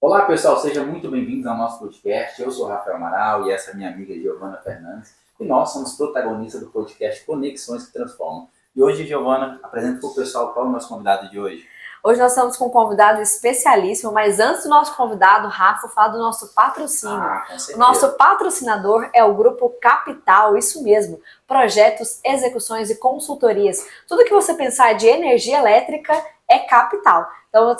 Olá pessoal, sejam muito bem-vindos ao nosso podcast. Eu sou o Rafael Amaral e essa é minha amiga Giovana Fernandes. E nós somos protagonistas do podcast Conexões que Transformam. E hoje, Giovana, apresenta para o pessoal qual é o nosso convidado de hoje. Hoje nós estamos com um convidado especialíssimo, mas antes do nosso convidado, Rafa, falar do nosso patrocínio. Com o nosso patrocinador é o Grupo Capital, isso mesmo. Projetos, execuções e consultorias. Tudo que você pensar de energia elétrica é Capital. Então,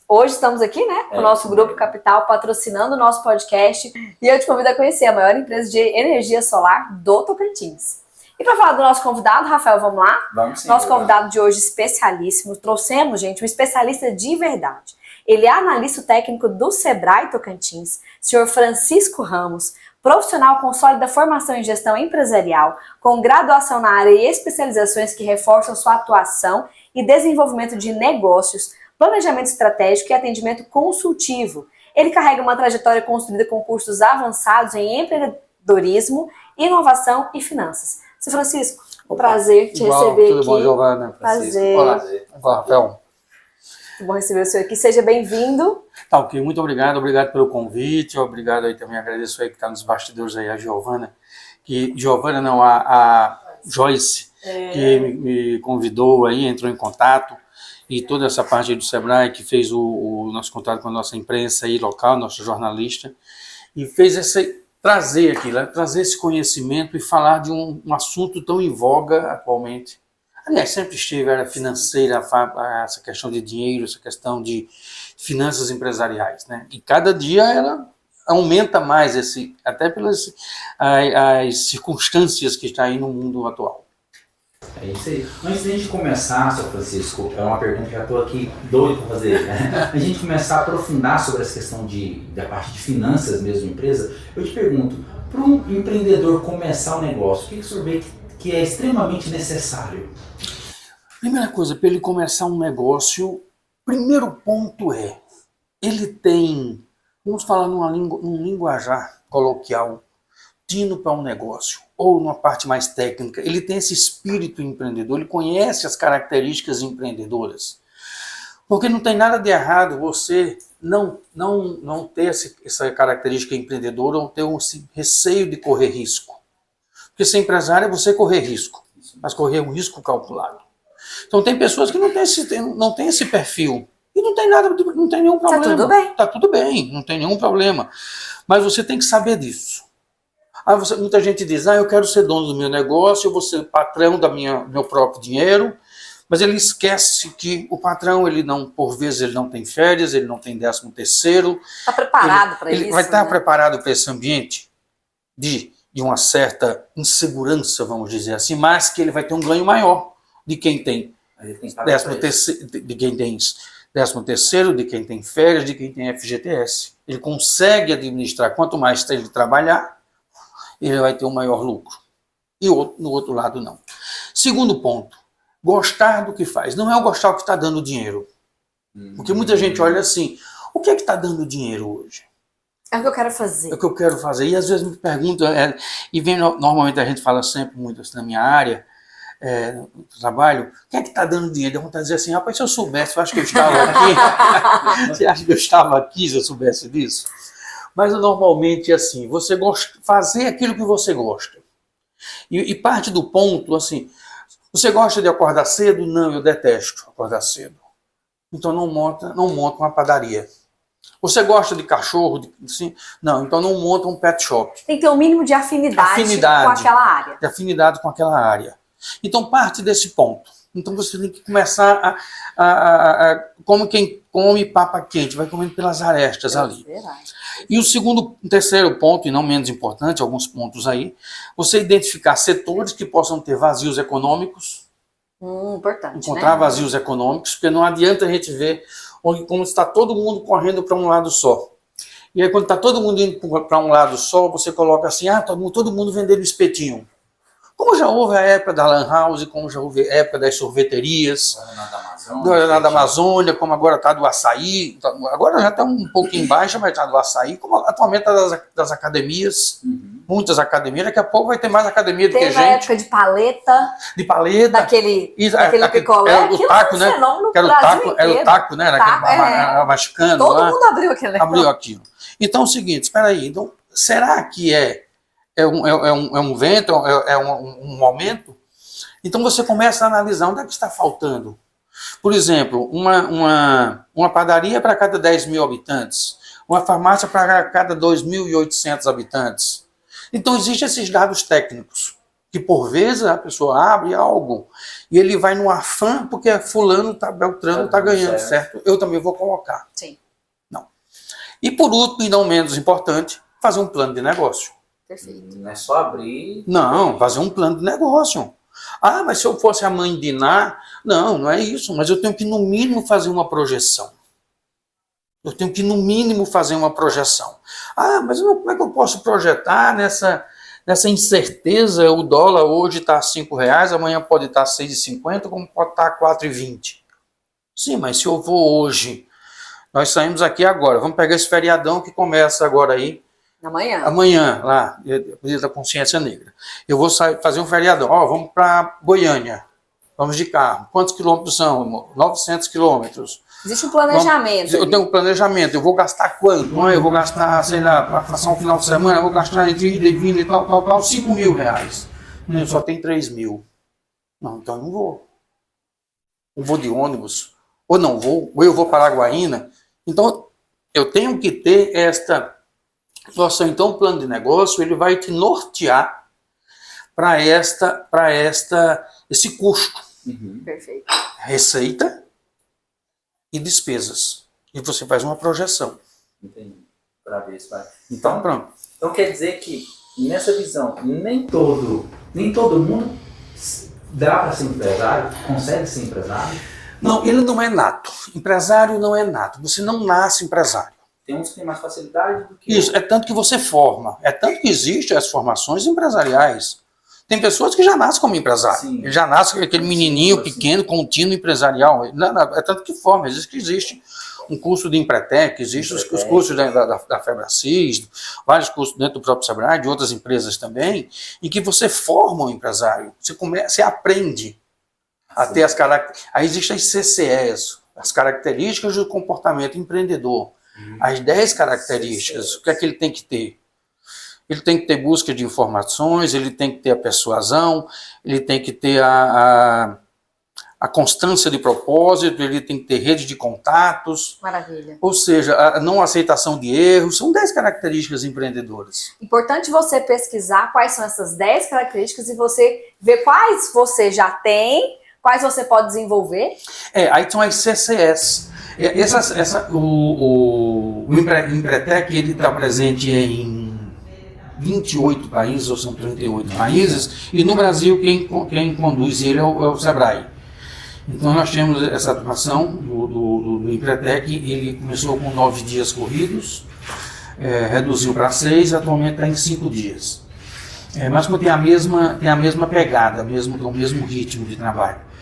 hoje estamos aqui, né, com o nosso Grupo Capital patrocinando o nosso podcast. E eu te convido a conhecer a maior empresa de energia solar do Tocantins. E para falar do nosso convidado, Rafael, vamos lá? Vamos sim. Nosso convidado de hoje especialíssimo. Trouxemos, gente, um especialista de verdade. Ele é analista técnico do Sebrae Tocantins, senhor Francisco Ramos, profissional com sólida formação em gestão empresarial, com graduação na área e especializações que reforçam sua atuação e desenvolvimento de negócios, planejamento estratégico e atendimento consultivo. Ele carrega uma trajetória construída com cursos avançados em empreendedorismo, inovação e finanças. Seu Francisco, prazer te receber tudo aqui. Tudo bom, Giovana? Prazer. Olá, Rafael. Muito bom receber o senhor aqui. Seja bem-vindo. Tá, ok. Muito obrigado. Obrigado pelo convite. Obrigado aí também. Agradeço aí que está nos bastidores aí, a Giovana. A Joyce, que me convidou aí, entrou em contato. E toda essa parte aí do Sebrae, que fez o nosso contato com a nossa imprensa aí local, nosso jornalista. E fez trazer esse conhecimento e falar de um assunto tão em voga atualmente. Aliás, sempre esteve, era financeira, essa questão de dinheiro, essa questão de finanças empresariais, né? E cada dia ela aumenta mais, até pelas as circunstâncias que está aí no mundo atual. É isso aí. Antes de a gente começar, seu Francisco, é uma pergunta que já estou aqui doido para fazer. Né? A gente começar a aprofundar sobre essa questão da parte de finanças mesmo da empresa, eu te pergunto, para um empreendedor começar um negócio, o que o senhor vê que é extremamente necessário? Primeira coisa, para ele começar um negócio, primeiro ponto ele tem, vamos falar num linguajar coloquial, tino para um negócio, ou numa parte mais técnica, ele tem esse espírito empreendedor, ele conhece as características empreendedoras. Porque não tem nada de errado você não ter essa característica empreendedora ou ter esse receio de correr risco. Porque ser empresário é você correr risco, mas correr um risco calculado. Então tem pessoas que não tem esse perfil. E não tem nenhum problema. Tá tudo bem. Tá tudo bem, não tem nenhum problema. Mas você tem que saber disso. Muita gente diz, eu quero ser dono do meu negócio, eu vou ser patrão do meu próprio dinheiro, mas ele esquece que o patrão, por vezes, ele não tem férias, ele não tem 13º. Está preparado para isso? Ele vai estar preparado para esse ambiente de uma certa insegurança, vamos dizer assim, mas que ele vai ter um ganho maior de quem tem 13º, de quem tem 13º, de quem tem férias, de quem tem FGTS. Ele consegue administrar, quanto mais ele trabalhar, ele vai ter um maior lucro. E no outro lado, não. Segundo ponto, gostar do que faz. Não é o gostar do que está dando dinheiro. Porque muita gente olha assim, o que é que está dando dinheiro hoje? É o que eu quero fazer. É o que eu quero fazer. E às vezes me perguntam, normalmente a gente fala sempre muito assim na minha área, no trabalho, o que é que está dando dinheiro? Dá vontade de dizer assim, rapaz, se eu soubesse, eu acho que eu estava aqui. Você acha que eu estava aqui se eu soubesse disso? Mas normalmente é assim, você gosta fazer aquilo que você gosta. E parte do ponto, assim, você gosta de acordar cedo? Não, eu detesto acordar cedo. Então não monta uma padaria. Você gosta de cachorro? Assim? Não, então não monta um pet shop. Tem que ter um mínimo de afinidade com aquela área. De afinidade com aquela área. Então parte desse ponto. Então você tem que começar como quem come papa quente, vai comendo pelas arestas ali. E o terceiro ponto, e não menos importante, alguns pontos aí, você identificar setores que possam ter vazios econômicos. Importante, encontrar vazios econômicos, porque não adianta a gente ver como está todo mundo correndo para um lado só. E aí quando está todo mundo indo para um lado só, você coloca assim, todo mundo vendendo espetinho. Como já houve a época da Lan House, como já houve a época das sorveterias, da Amazônia, como agora está do açaí, agora já está um pouquinho baixa, mas está do açaí, como atualmente está das academias, muitas academias, daqui a pouco vai ter mais academia do que gente. Teve a época de paleta. De paleta. Daquele picolé. O taco, né? Era o taco, né? Era mexicano. Todo mundo abriu aquele negócio. Abriu aquilo. Então é o seguinte, espera aí, então, será que é um vento, é um momento? Então você começa a analisar onde é que está faltando. Por exemplo, uma padaria para cada 10 mil habitantes, uma farmácia para cada 2.800 habitantes. Então existem esses dados técnicos, que por vezes a pessoa abre algo e ele vai no afã porque fulano, beltrano está ganhando, certo? Eu também vou colocar. Sim. Não. E por último, e não menos importante, fazer um plano de negócio. Perfeito. Não é só abrir. Não, fazer um plano de negócio. Ah, mas se eu fosse a mãe de Iná... Não, não é isso. Mas eu tenho que, no mínimo, fazer uma projeção. Eu tenho que, no mínimo, fazer uma projeção. Ah, mas como é que eu posso projetar nessa incerteza? O dólar hoje está a R$5, amanhã pode estar a R$6,50, como pode estar a R$4,20. Sim, mas se eu vou hoje... Nós saímos aqui agora. Vamos pegar esse feriadão que começa agora aí. Amanhã, lá, Dia da Consciência Negra. Eu vou fazer um feriadão. Vamos para Goiânia. Vamos de carro. Quantos quilômetros são? 900 quilômetros. Existe um planejamento. Eu tenho um planejamento. Eu vou gastar quanto? Eu vou gastar, sei lá, para passar um final de semana, eu vou gastar entre ida e vinda e tal, R$5.000. Eu só tem 3.000. Não, então eu não vou. Eu vou de ônibus. Ou não vou. Ou eu vou para Araguaína. Então, eu tenho que ter esta... Nossa, então o plano de negócio ele vai te nortear para esse custo. Perfeito. Receita e despesas. E você faz uma projeção. Entendi. Para ver se vai. Então, pronto. Então quer dizer que nessa visão, nem todo mundo dá para ser empresário, consegue ser empresário? Não, ele não é nato. Empresário não é nato. Você não nasce empresário. Tem uns que têm mais facilidade do que... Isso, é tanto que você forma. É tanto que existem as formações empresariais. Tem pessoas que já nascem como empresário. Sim. Ele já nasce aquele menininho pequeno, contínuo empresarial. Não, é tanto que forma. Existe um curso de Empretec, existem os cursos da Febracis, vários cursos dentro do próprio Sebrae, de outras empresas também, em que você forma um empresário. Você aprende a ter as características. Aí existem as CCEs, as características do comportamento empreendedor. As 10 características, o que é que ele tem que ter? Ele tem que ter busca de informações, ele tem que ter a persuasão, ele tem que ter a constância de propósito, ele tem que ter rede de contatos. Maravilha. Ou seja, a não aceitação de erros, são 10 características empreendedoras. Importante você pesquisar quais são essas 10 características e você ver quais você já tem, quais você pode desenvolver. Aí são as CCS. O Empretec ele está presente em 28 países, ou são 38 países, e no Brasil quem conduz ele é o Sebrae. Então nós temos essa atuação do Empretec, ele começou com 9 dias corridos, reduziu para 6, atualmente está em 5 dias. Mas tem a mesma pegada, o mesmo ritmo de trabalho.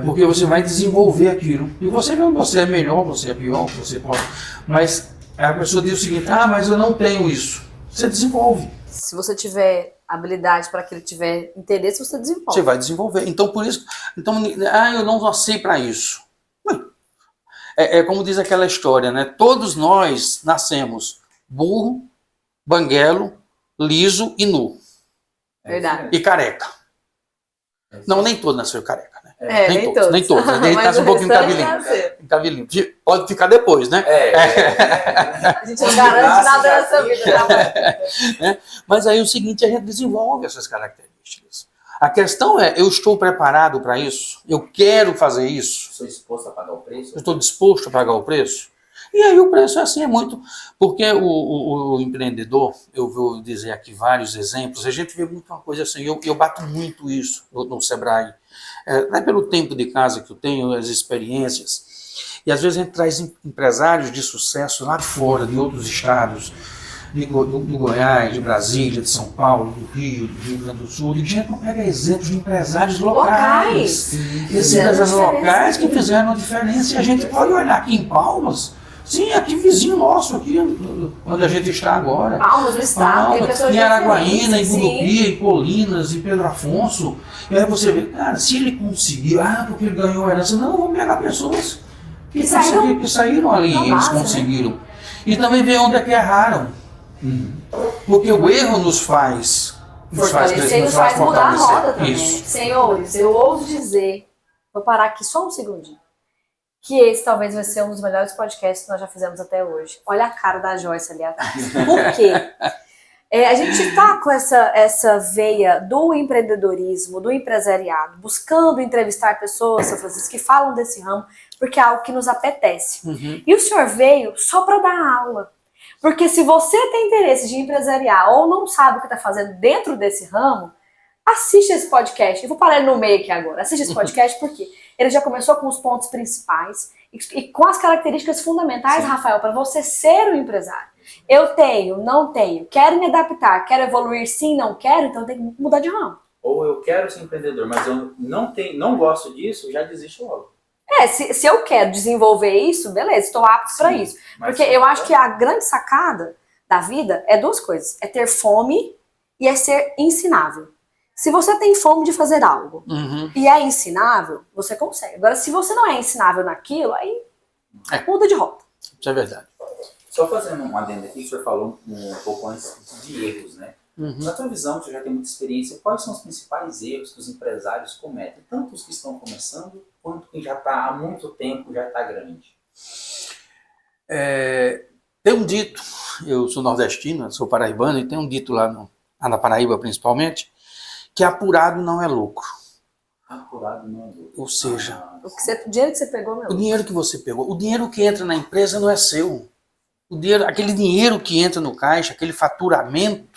Porque você vai desenvolver aquilo. E você é melhor, você é pior, você pode. Mas a pessoa diz o seguinte: mas eu não tenho isso. Você desenvolve. Se você tiver habilidade para aquilo, tiver interesse, você desenvolve. Você vai desenvolver. Então, por isso. Eu não nasci para isso. É como diz aquela história, né? Todos nós nascemos burro, banguelo, liso e nu. Verdade. E careca. Não, nem todo nasceu careca. Nem todos. Nem todos. Ele nasce um pouquinho cabelinho. Pode ficar depois, né? A gente não garante nada nessa vida. Tá? Mas aí o seguinte, a gente desenvolve essas características. A questão é, eu estou preparado para isso? Eu quero fazer isso? Estou disposto a pagar o preço? Eu estou disposto a pagar o preço? E aí o preço é assim, é muito... Porque o empreendedor, eu vou dizer aqui vários exemplos, a gente vê muito uma coisa assim, eu bato muito isso no Sebrae. Pelo tempo de casa que eu tenho, as experiências, e às vezes a gente traz empresários de sucesso lá de fora, de outros estados, do Goiás, de Brasília, de São Paulo, do Rio Grande do Sul, e a gente não pega exemplos de empresários locais. Esses empresários locais que fizeram a diferença. E a gente pode olhar aqui em Palmas, sim, aqui vizinho nosso, aqui onde a gente está agora. Palmas do estado, tem pessoas em Araguaína, em diferentes, Gurupi, em Colinas, em Pedro Afonso. E aí você vê, cara, se ele conseguiu, porque ele ganhou a herança, não, vamos pegar pessoas que saíram ali, eles base, conseguiram. Né? E também ver onde é que erraram. Porque o erro nos faz fortalecer, nos faz mudar a roda também. Isso. Senhores, eu ouso dizer, vou parar aqui só um segundinho, que esse talvez vai ser um dos melhores podcasts que nós já fizemos até hoje. Olha a cara da Joyce ali atrás. Por quê? A gente tá com essa veia do empreendedorismo, do empresariado, buscando entrevistar pessoas, São Francisco, que falam desse ramo, porque é algo que nos apetece. E o senhor veio só para dar aula. Porque se você tem interesse de empresariar ou não sabe o que está fazendo dentro desse ramo, assiste esse podcast. Eu vou parar ele no meio aqui agora. Assiste esse podcast porque ele já começou com os pontos principais e com as características fundamentais, sim, Rafael, para você ser um empresário. Eu tenho, não tenho, quero me adaptar, quero evoluir, sim, não quero, então tem que mudar de ramo. Ou eu quero ser empreendedor, mas eu não gosto disso, já desisto logo. Se eu quero desenvolver isso, beleza, estou apto para isso. Porque eu acho que a grande sacada da vida é duas coisas. É ter fome e é ser ensinável. Se você tem fome de fazer algo e é ensinável, você consegue. Agora, se você não é ensinável naquilo, aí muda de rota. Isso é verdade. Só fazendo um adendo aqui, o senhor falou um pouco antes de erros, né? Na tua visão, você já tem muita experiência, quais são os principais erros que os empresários cometem? Tanto os que estão começando, quanto quem já está há muito tempo, já está grande. Tem um dito, eu sou nordestino, sou paraibano, e tem um dito lá na Paraíba principalmente, que apurado não é lucro. Apurado não é lucro. Ou seja, o dinheiro que você pegou, meu. O dinheiro que você pegou, o dinheiro que entra na empresa não é seu. Aquele dinheiro que entra no caixa, aquele faturamento,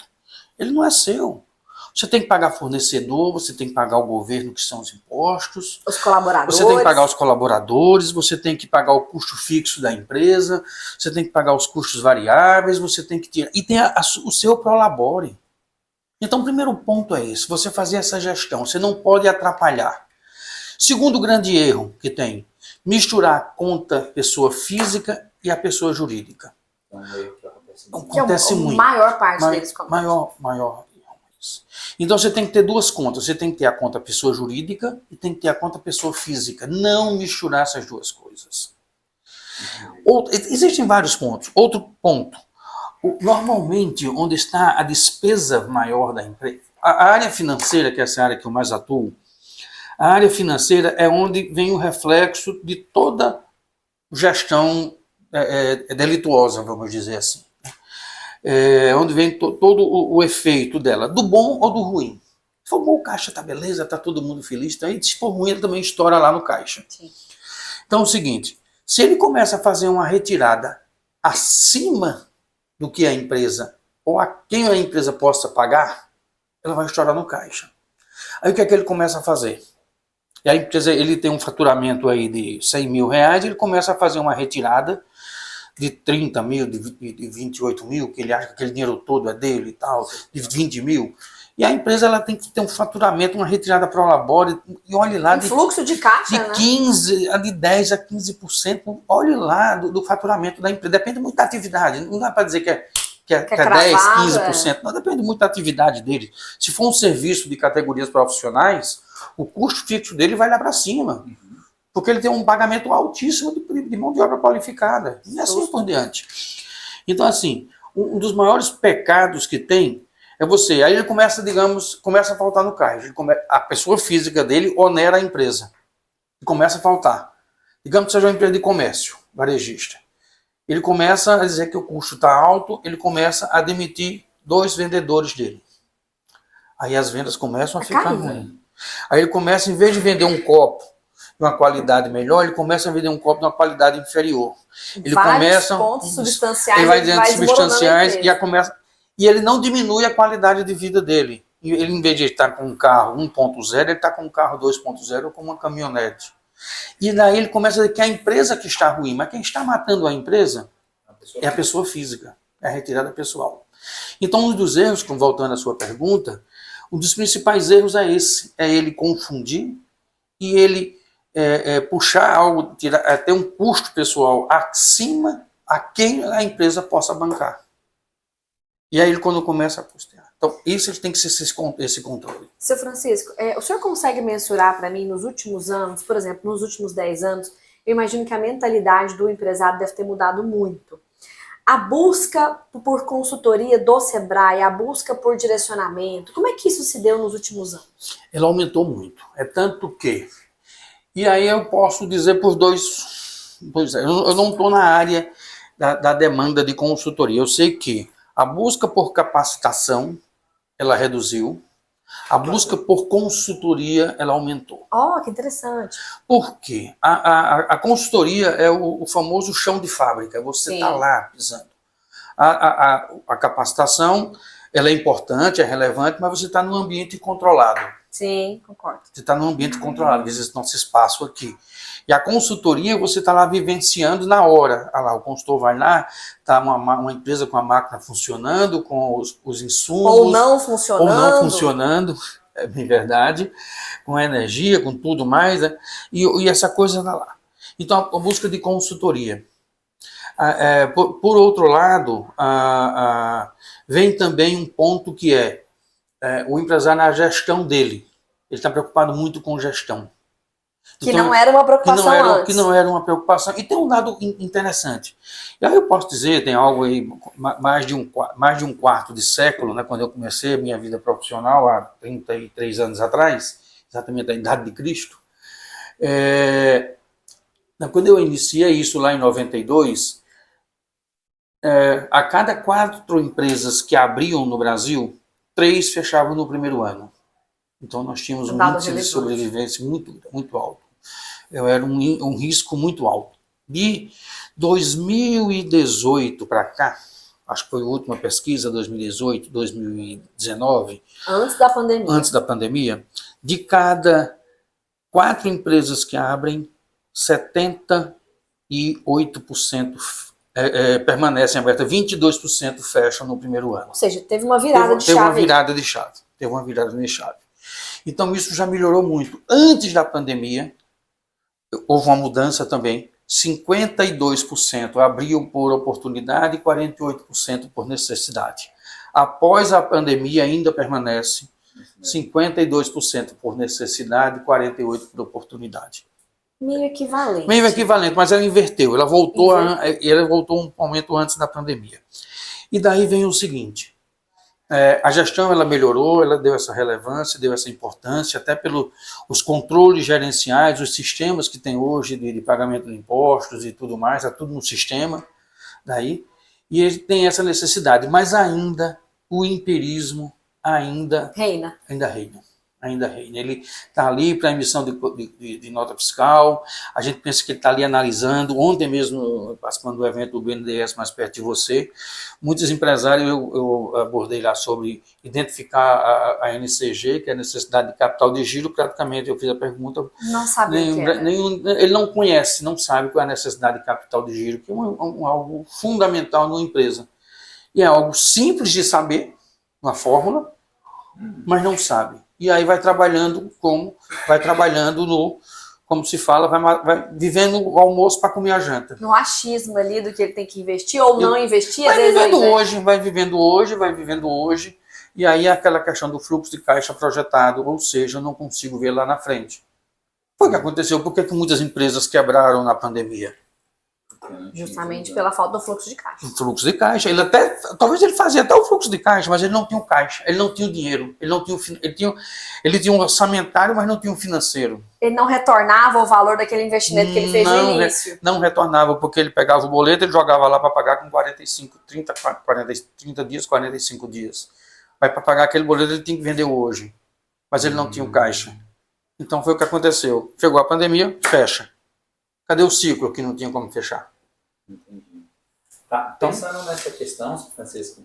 ele não é seu. Você tem que pagar fornecedor, você tem que pagar o governo, que são os impostos. Os colaboradores. Você tem que pagar os colaboradores, você tem que pagar o custo fixo da empresa, você tem que pagar os custos variáveis, você tem que tirar. E tem o seu prolabore. Então, o primeiro ponto é esse, você fazer essa gestão, você não pode atrapalhar. Segundo grande erro que tem, misturar a conta pessoa física e a pessoa jurídica. É um erro que acontece muito. Acontece muito. A maior parte deles começa. Maior. Então você tem que ter duas contas, você tem que ter a conta pessoa jurídica e tem que ter a conta pessoa física. Não misturar essas duas coisas. Existem vários pontos. Outro ponto. Normalmente, onde está a despesa maior da empresa, a área financeira, que é essa área que eu mais atuo, a área financeira é onde vem o reflexo de toda gestão delituosa, vamos dizer assim. Onde vem todo o efeito dela, do bom ou do ruim. Se for bom, o caixa tá beleza, tá todo mundo feliz, tá? E se for ruim, ele também estoura lá no caixa. Sim. Então é o seguinte, se ele começa a fazer uma retirada acima do que a empresa, ou a quem a empresa possa pagar, ela vai estourar no caixa. Aí o que é que ele começa a fazer? E a empresa, ele tem um faturamento aí de 100 mil reais, ele começa a fazer uma retirada de 30 mil, de 28 mil, que ele acha que aquele dinheiro todo é dele e tal, de 20 mil. E a empresa ela tem que ter um faturamento, uma retirada pro labore, e olhe lá... fluxo de caixa, de 15, de 10 a 15%, olhe lá do faturamento da empresa. Depende muito da atividade, não dá para dizer que é 10, 15%, não, depende muito da atividade dele. Se for um serviço de categorias profissionais, o custo fixo dele vai lá para cima. Porque ele tem um pagamento altíssimo de mão de obra qualificada. E assim por diante. Então, assim, um dos maiores pecados que tem é você. Aí ele começa, digamos, a faltar no caixa. A pessoa física dele onera a empresa. E começa a faltar. Digamos que seja uma empresa de comércio, varejista. Ele começa a dizer que o custo está alto, ele começa a demitir 2 vendedores dele. Aí as vendas começam a ficar ruins. Aí ele começa, em vez de vender um copo de uma qualidade melhor, ele começa a vender um copo de uma qualidade inferior. Ele começa pontos substanciais, ele vai dentro de substanciais e ele não diminui a qualidade de vida dele. Ele, em vez de estar com um carro 1.0, ele está com um carro 2.0 ou com uma caminhonete. E daí ele começa a dizer que é a empresa que está ruim, mas quem está matando a empresa é a pessoa física, é a retirada pessoal. Então, um dos erros, voltando à sua pergunta, um dos principais erros é esse, é ele confundir e ele puxar algo, ter um custo pessoal acima a quem a empresa possa bancar. E aí ele quando começa a custear. Então, isso tem que ser esse controle. Seu Francisco, o senhor consegue mensurar para mim nos últimos anos, por exemplo, nos últimos 10 anos, eu imagino que a mentalidade do empresário deve ter mudado muito. A busca por consultoria do Sebrae, a busca por direcionamento, como é que isso se deu nos últimos anos? Ela aumentou muito. É tanto que... E aí eu posso dizer por dois... Pois é, eu não estou na área da demanda de consultoria. Eu sei que a busca por capacitação, ela reduziu. A busca por consultoria, ela aumentou. Oh, que interessante. Por quê? A consultoria é o famoso chão de fábrica. Você está lá pisando. A capacitação, ela é importante, é relevante, mas você está num ambiente controlado. Sim, concordo. Você está num ambiente controlado, existe nosso espaço aqui. E a consultoria, você está lá vivenciando na hora. Lá, o consultor vai lá, está uma empresa com a máquina funcionando, com os insumos. Ou não funcionando. Ou não funcionando, é bem verdade. Com energia, com tudo mais. Né? E essa coisa está lá. Então, a busca de consultoria. Por outro lado, vem também um ponto que é o empresário na gestão dele. Ele está preocupado muito com gestão. Que então, não era uma preocupação antes. Que não era uma preocupação. E tem um dado interessante. E aí eu posso dizer, tem algo aí, mais de um quarto de século, né, quando eu comecei a minha vida profissional, há 33 anos atrás, exatamente a idade de Cristo, quando eu iniciei isso lá em 92, a cada 4 empresas que abriam no Brasil, 3 fechavam no primeiro ano. Então nós tínhamos um índice de sobrevivência muito alto. Era um risco muito alto. De 2018 para cá, acho que foi a última pesquisa, 2018, 2019. Antes da pandemia. Antes da pandemia, de cada 4 empresas que abrem, 78% permanecem abertas, 22% fecham no primeiro ano. Ou seja, teve uma virada de chave. Teve uma virada de chave. Então isso já melhorou muito. Antes da pandemia, houve uma mudança também. 52% abriam por oportunidade e 48% por necessidade. Após a pandemia ainda permanece 52% por necessidade e 48% por oportunidade. Meio equivalente. Meio equivalente, mas ela inverteu. Ela voltou um momento antes da pandemia. E daí vem o seguinte. A gestão ela melhorou, ela deu essa relevância, deu essa importância, até pelos controles gerenciais, os sistemas que tem hoje de pagamento de impostos e tudo mais, é tudo no sistema, daí, e ele tem essa necessidade, mas ainda o empirismo reina. Ele está ali para emissão de nota fiscal, a gente pensa que ele está ali analisando. Ontem mesmo, participando do evento do BNDES mais perto de você, muitos empresários eu abordei lá sobre identificar a NCG, que é a necessidade de capital de giro. Praticamente eu fiz a pergunta. Não sabe o que é. Ele não conhece, não sabe qual é a necessidade de capital de giro, que é algo fundamental numa empresa. E é algo simples de saber, uma fórmula, mas não sabe. E aí vai trabalhando como se fala, vai vivendo o almoço para comer a janta. No achismo ali do que ele tem que investir ou não investir. Vai vivendo hoje, e aí é aquela questão do fluxo de caixa projetado, ou seja, eu não consigo ver lá na frente. Foi o que aconteceu. Por que muitas empresas quebraram na pandemia? Justamente pela falta do fluxo de caixa. O fluxo de caixa. Talvez ele fazia até o fluxo de caixa, mas ele não tinha o caixa, ele não tinha o dinheiro, ele tinha um orçamentário, mas não tinha um financeiro. Ele não retornava o valor daquele investimento que ele fez no início. Não retornava, porque ele pegava o boleto, ele jogava lá para pagar com 30 dias, 45 dias. Mas para pagar aquele boleto ele tinha que vender hoje, mas ele não tinha o caixa. Então foi o que aconteceu. Chegou a pandemia, fecha. Cadê o ciclo que não tinha como fechar? Entendi. Tá, pensando nessa questão, Francisco,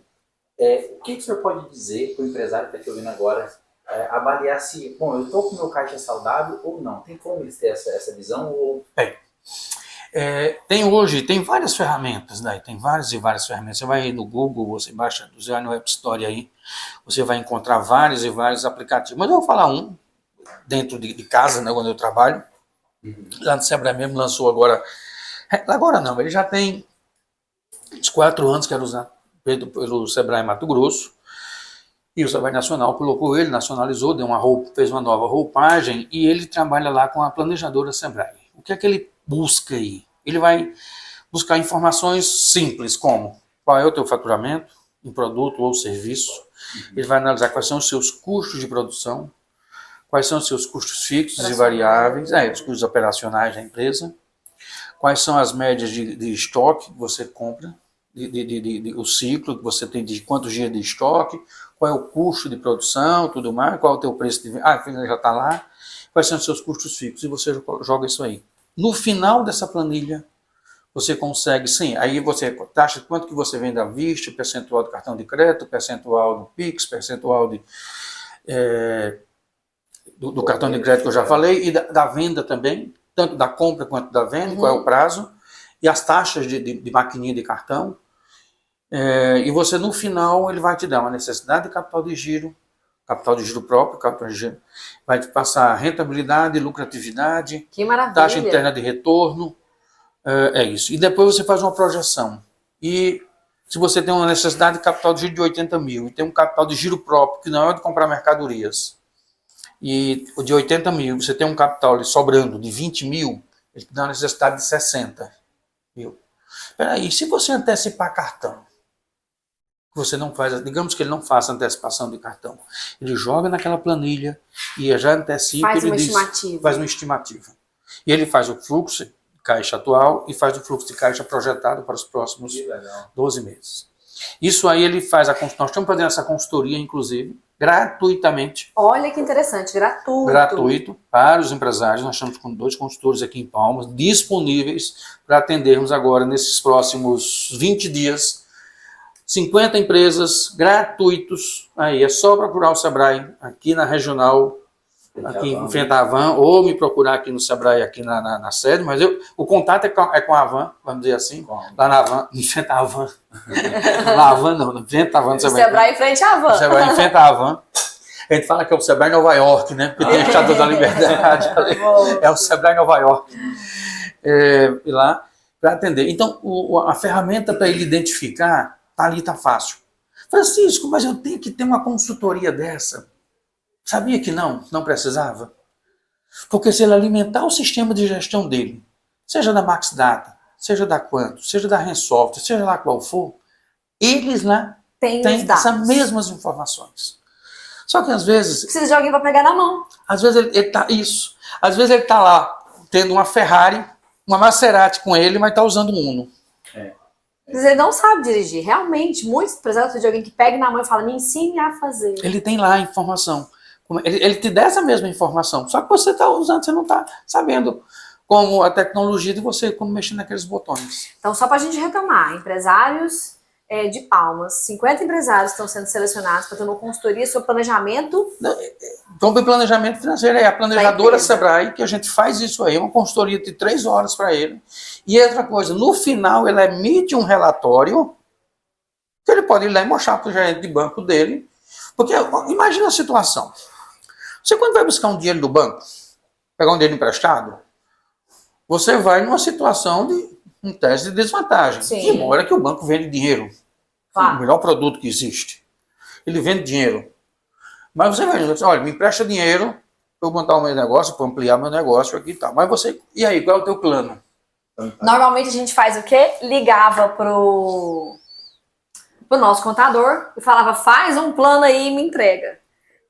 o que o senhor pode dizer para o empresário que está te ouvindo agora, avaliar se, eu estou com o meu caixa saudável ou não? Tem como eles ter essa visão? Ou... Tem várias ferramentas, né? Tem várias e várias ferramentas. Você vai aí no Google, você baixa, você vai no App Store aí, você vai encontrar vários e vários aplicativos. Mas eu vou falar um dentro de casa, né, quando eu trabalho. Lá no Sebrae mesmo lançou agora não, ele já tem uns 4 anos que era usado pelo Sebrae Mato Grosso. E o Sebrae Nacional colocou ele, nacionalizou, fez uma nova roupagem e ele trabalha lá com a planejadora Sebrae. O que é que ele busca aí? Ele vai buscar informações simples, como qual é o teu faturamento em produto ou serviço. Ele vai analisar quais são os seus custos de produção, quais são os seus custos fixos e variáveis, os custos operacionais da empresa, quais são as médias de estoque que você compra, o ciclo que você tem de quantos dias de estoque, qual é o custo de produção, tudo mais, qual é o teu preço de venda, já está lá, quais são os seus custos fixos, e você joga isso aí. No final dessa planilha, você consegue, sim, aí você taxa quanto que você vende à vista, percentual do cartão de crédito, percentual do Pix, percentual do cartão de crédito que eu já falei, e da venda também, tanto da compra quanto da venda, qual é o prazo, e as taxas de maquininha de cartão. E você, no final, ele vai te dar uma necessidade de capital de giro próprio, capital de giro, vai te passar rentabilidade, lucratividade, Que maravilha. taxa interna de retorno, é isso. E depois você faz uma projeção. E se você tem uma necessidade de capital de giro de 80 mil e tem um capital de giro próprio, que não é de comprar mercadorias, e de 80 mil, você tem um capital ali sobrando de 20 mil, ele te dá uma necessidade de 60 mil. Peraí, se você antecipar cartão, você não faz, digamos que ele não faça antecipação de cartão, ele joga naquela planilha e já antecipa, Faz ele uma diz, estimativa. faz uma estimativa. E ele faz o fluxo de caixa atual e faz o fluxo de caixa projetado para os próximos 12 meses. Isso aí ele faz nós estamos fazendo essa consultoria, inclusive, gratuitamente. Olha que interessante, gratuito. Gratuito para os empresários. Nós estamos com 2 consultores aqui em Palmas, disponíveis para atendermos agora, nesses próximos 20 dias, 50 empresas gratuitos. Aí é só procurar o Sebrae aqui na Regional, aqui em frente à Havan, ou me procurar aqui no Sebrae, aqui na sede, mas o contato é com a Havan, vamos dizer assim, lá na Havan, em frente à Havan. Na Havan não, em frente à Havan do Sebrae. Sebrae em frente à Havan. Sebrae em frente à Havan. A gente fala que é o Sebrae Nova York, né? Porque tem a Estátua da Liberdade. É o Sebrae Nova York. E lá, para atender. Então, a ferramenta para ele identificar, tá ali, tá fácil. Francisco, mas eu tenho que ter uma consultoria dessa. Sabia que não precisava? Porque se ele alimentar o sistema de gestão dele, seja da Max Data, seja da Quanto, seja da Rensoft, seja lá qual for, eles lá têm essas mesmas informações. Só que às vezes... Precisa de alguém para pegar na mão. Às vezes Às vezes ele está lá tendo uma Ferrari, uma Maserati com ele, mas está usando um Uno. Ele não sabe dirigir. Realmente, muitos empresários precisam de alguém que pegue na mão e fala, me ensine a fazer. Ele tem lá a informação. Ele te dá essa mesma informação. Só que você está usando, você não está sabendo como a tecnologia de você, como mexer naqueles botões. Então, só para a gente retomar, empresários de Palmas, 50 empresários estão sendo selecionados para ter uma consultoria sobre planejamento. Sobre planejamento financeiro, é a planejadora Sebrae, que a gente faz isso aí, uma consultoria de 3 horas para ele. E outra coisa, no final ele emite um relatório que ele pode ir lá e mostrar para o gerente de banco dele. Porque imagina a situação. Você quando vai buscar um dinheiro do banco, pegar um dinheiro emprestado, você vai numa situação de um teste de desvantagem. Sim. De hora que o banco vende dinheiro. Claro. O melhor produto que existe. Ele vende dinheiro. Mas você vai dizer, olha, me empresta dinheiro para eu montar o meu negócio, para ampliar meu negócio aqui e tal. Mas você, e aí, qual é o teu plano? Normalmente a gente faz o quê? Ligava pro nosso contador e falava, faz um plano aí e me entrega.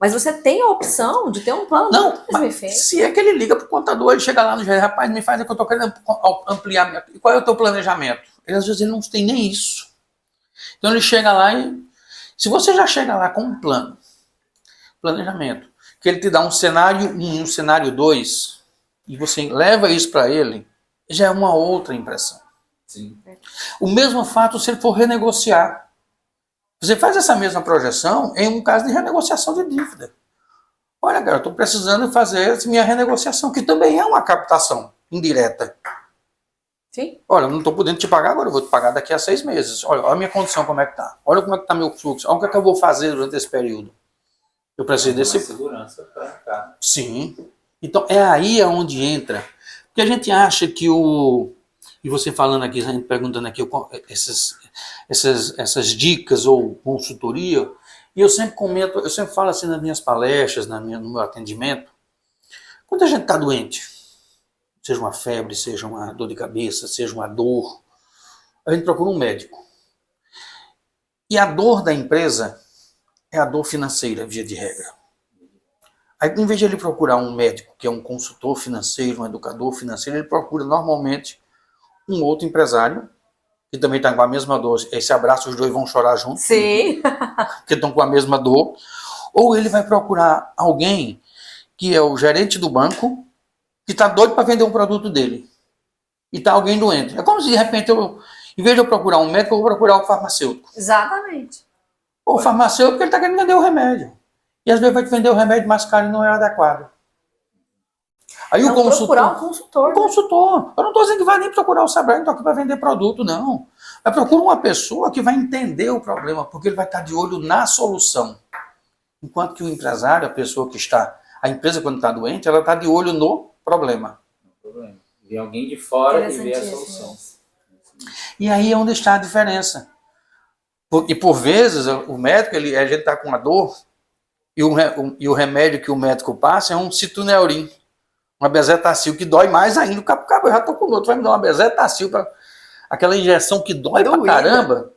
Mas você tem a opção de ter um plano Não, se é que ele liga pro contador, ele chega lá no gerente, rapaz, me faz, é que eu tô querendo ampliar, qual é o teu planejamento? Às vezes ele não tem nem isso. Então ele chega lá e, se você já chega lá com um planejamento, que ele te dá um cenário 1 e um cenário 2, e você leva isso para ele, já é uma outra impressão. Sim. O mesmo fato se ele for renegociar. Você faz essa mesma projeção em um caso de renegociação de dívida. Olha, cara, eu estou precisando fazer minha renegociação, que também é uma captação indireta. Sim. Olha, eu não estou podendo te pagar agora, eu vou te pagar daqui a 6 meses. Olha a minha condição como é que está. Olha como é que está meu fluxo. Olha o que é que eu vou fazer durante esse período. Eu preciso desse... segurança para cá. Sim. Então, é aí onde entra. Porque a gente acha que o... E você falando aqui, a gente perguntando aqui essas dicas ou consultoria, e eu sempre comento, eu sempre falo assim nas minhas palestras, no meu atendimento, quando a gente está doente, seja uma febre, seja uma dor de cabeça, seja uma dor, a gente procura um médico. E a dor da empresa é a dor financeira, via de regra. Aí, em vez de ele procurar um médico, que é um consultor financeiro, um educador financeiro, ele procura normalmente um outro empresário, que também está com a mesma dor. Aí se abraça, os dois vão chorar juntos. Sim. Porque estão com a mesma dor. Ou ele vai procurar alguém que é o gerente do banco, que está doido para vender um produto dele. E está alguém doente. É como se de repente, em vez de eu procurar um médico, eu vou procurar um farmacêutico. Exatamente. O farmacêutico, ele está querendo vender o remédio. E às vezes vai te vender o remédio mais caro e não é adequado. Aí Então, o consultor, procurar um consultor. um consultor. Eu não estou dizendo que vai nem procurar o Sebrae, não estou aqui para vender produto, não. Mas procura uma pessoa que vai entender o problema, porque ele vai estar de olho na solução. Enquanto que o empresário, a pessoa que está... A empresa, quando está doente, ela está de olho no problema. Ver alguém de fora e ver a solução. E aí é onde está a diferença. E por vezes, o médico, a gente está com uma dor, e o remédio que o médico passa é um citoneurin, uma bezetacil, que dói mais ainda. O cabo, eu já estou com dor, tu vai me dar uma bezetacil, aquela injeção que dói pra caramba.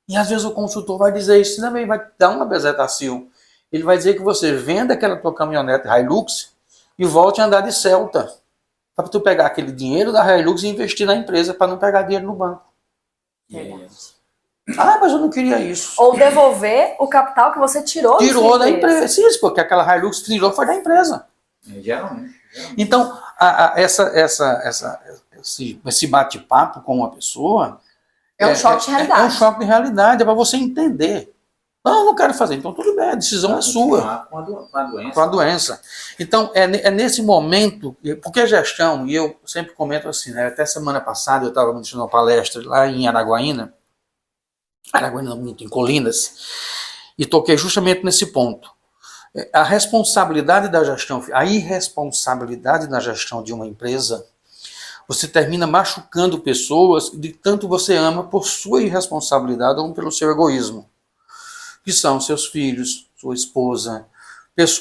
E às vezes o consultor vai dizer isso também, vai te dar uma bezetacil. Ele vai dizer que você venda aquela tua caminhonete Hilux e volte a andar de Celta. Para tu pegar aquele dinheiro da Hilux e investir na empresa, para não pegar dinheiro no banco. Ah, mas eu não queria isso. Ou devolver o capital que você tirou da empresa. Sim, porque aquela Hilux tirou foi da empresa. Geralmente. Então, esse bate-papo com uma pessoa é um choque de realidade. É um choque de realidade, é para você entender. Não, eu não quero fazer. Então, tudo bem, a decisão é sua. Com a doença. Então, é nesse momento, porque a gestão, e eu sempre comento assim, né, até semana passada eu estava ministrando uma palestra lá em Araguaína, em Colinas, e toquei justamente nesse ponto. A responsabilidade da gestão, a irresponsabilidade na gestão de uma empresa, você termina machucando pessoas de tanto você ama por sua irresponsabilidade ou pelo seu egoísmo. Que são seus filhos, sua esposa,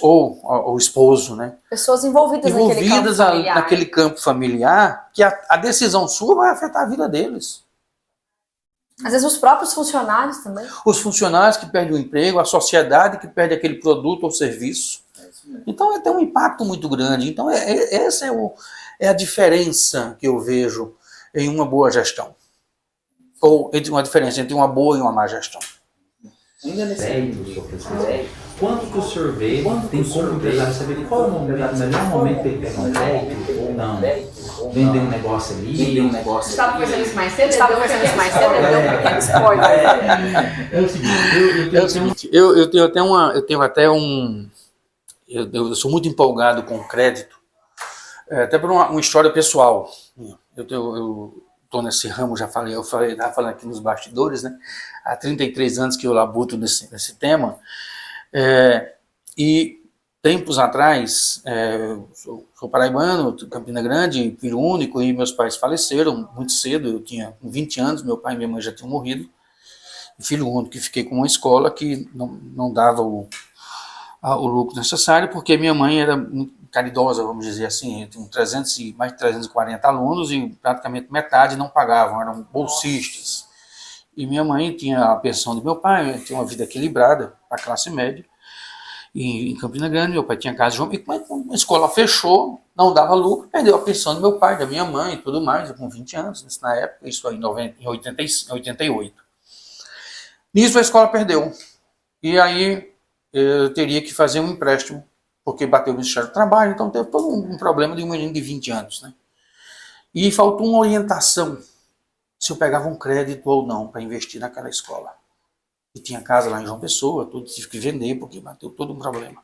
ou o esposo, né? Pessoas envolvidas naquele campo familiar, que a decisão sua vai afetar a vida deles. Às vezes os próprios funcionários também. Os funcionários que perdem o emprego, a sociedade que perde aquele produto ou serviço. Então tem um impacto muito grande. Então essa é a diferença que eu vejo em uma boa gestão. Ou entre uma diferença entre uma boa e uma má gestão. Ainda nesse quanto que o senhor vê, tem como o empresário saber qual é o momento, melhor momento para ele pegar um crédito ou não? Vender um negócio ali, vender um negócio. Você estava fazendo isso mais cedo? Estava fazendo isso mais cedo? Deu um pequeno spoiler. É o seguinte, eu sou muito empolgado com crédito, até por uma história pessoal. Eu estou nesse ramo, eu estava falando aqui nos bastidores, né? Há 33 anos que eu labuto nesse tema, e tempos atrás, sou paraibano, Campina Grande, filho único, e meus pais faleceram muito cedo, eu tinha 20 anos, meu pai e minha mãe já tinham morrido, filho único, que fiquei com uma escola que não dava o lucro necessário, porque minha mãe era muito caridosa, vamos dizer assim, tinha mais de 340 alunos e praticamente metade não pagavam, eram bolsistas. E minha mãe tinha a pensão do meu pai, tinha uma vida equilibrada, a classe média, e em Campina Grande, meu pai tinha casa de João, e quando a escola fechou, não dava lucro, perdeu a pensão do meu pai, da minha mãe e tudo mais, com 20 anos, na época, isso aí em 88. Nisso a escola perdeu, e aí eu teria que fazer um empréstimo, porque bateu o Ministério do Trabalho, então teve todo um problema de um menino de 20 anos, né? E faltou uma orientação, se eu pegava um crédito ou não para investir naquela escola. E tinha casa lá em João Pessoa, tudo tive que vender, porque bateu todo um problema.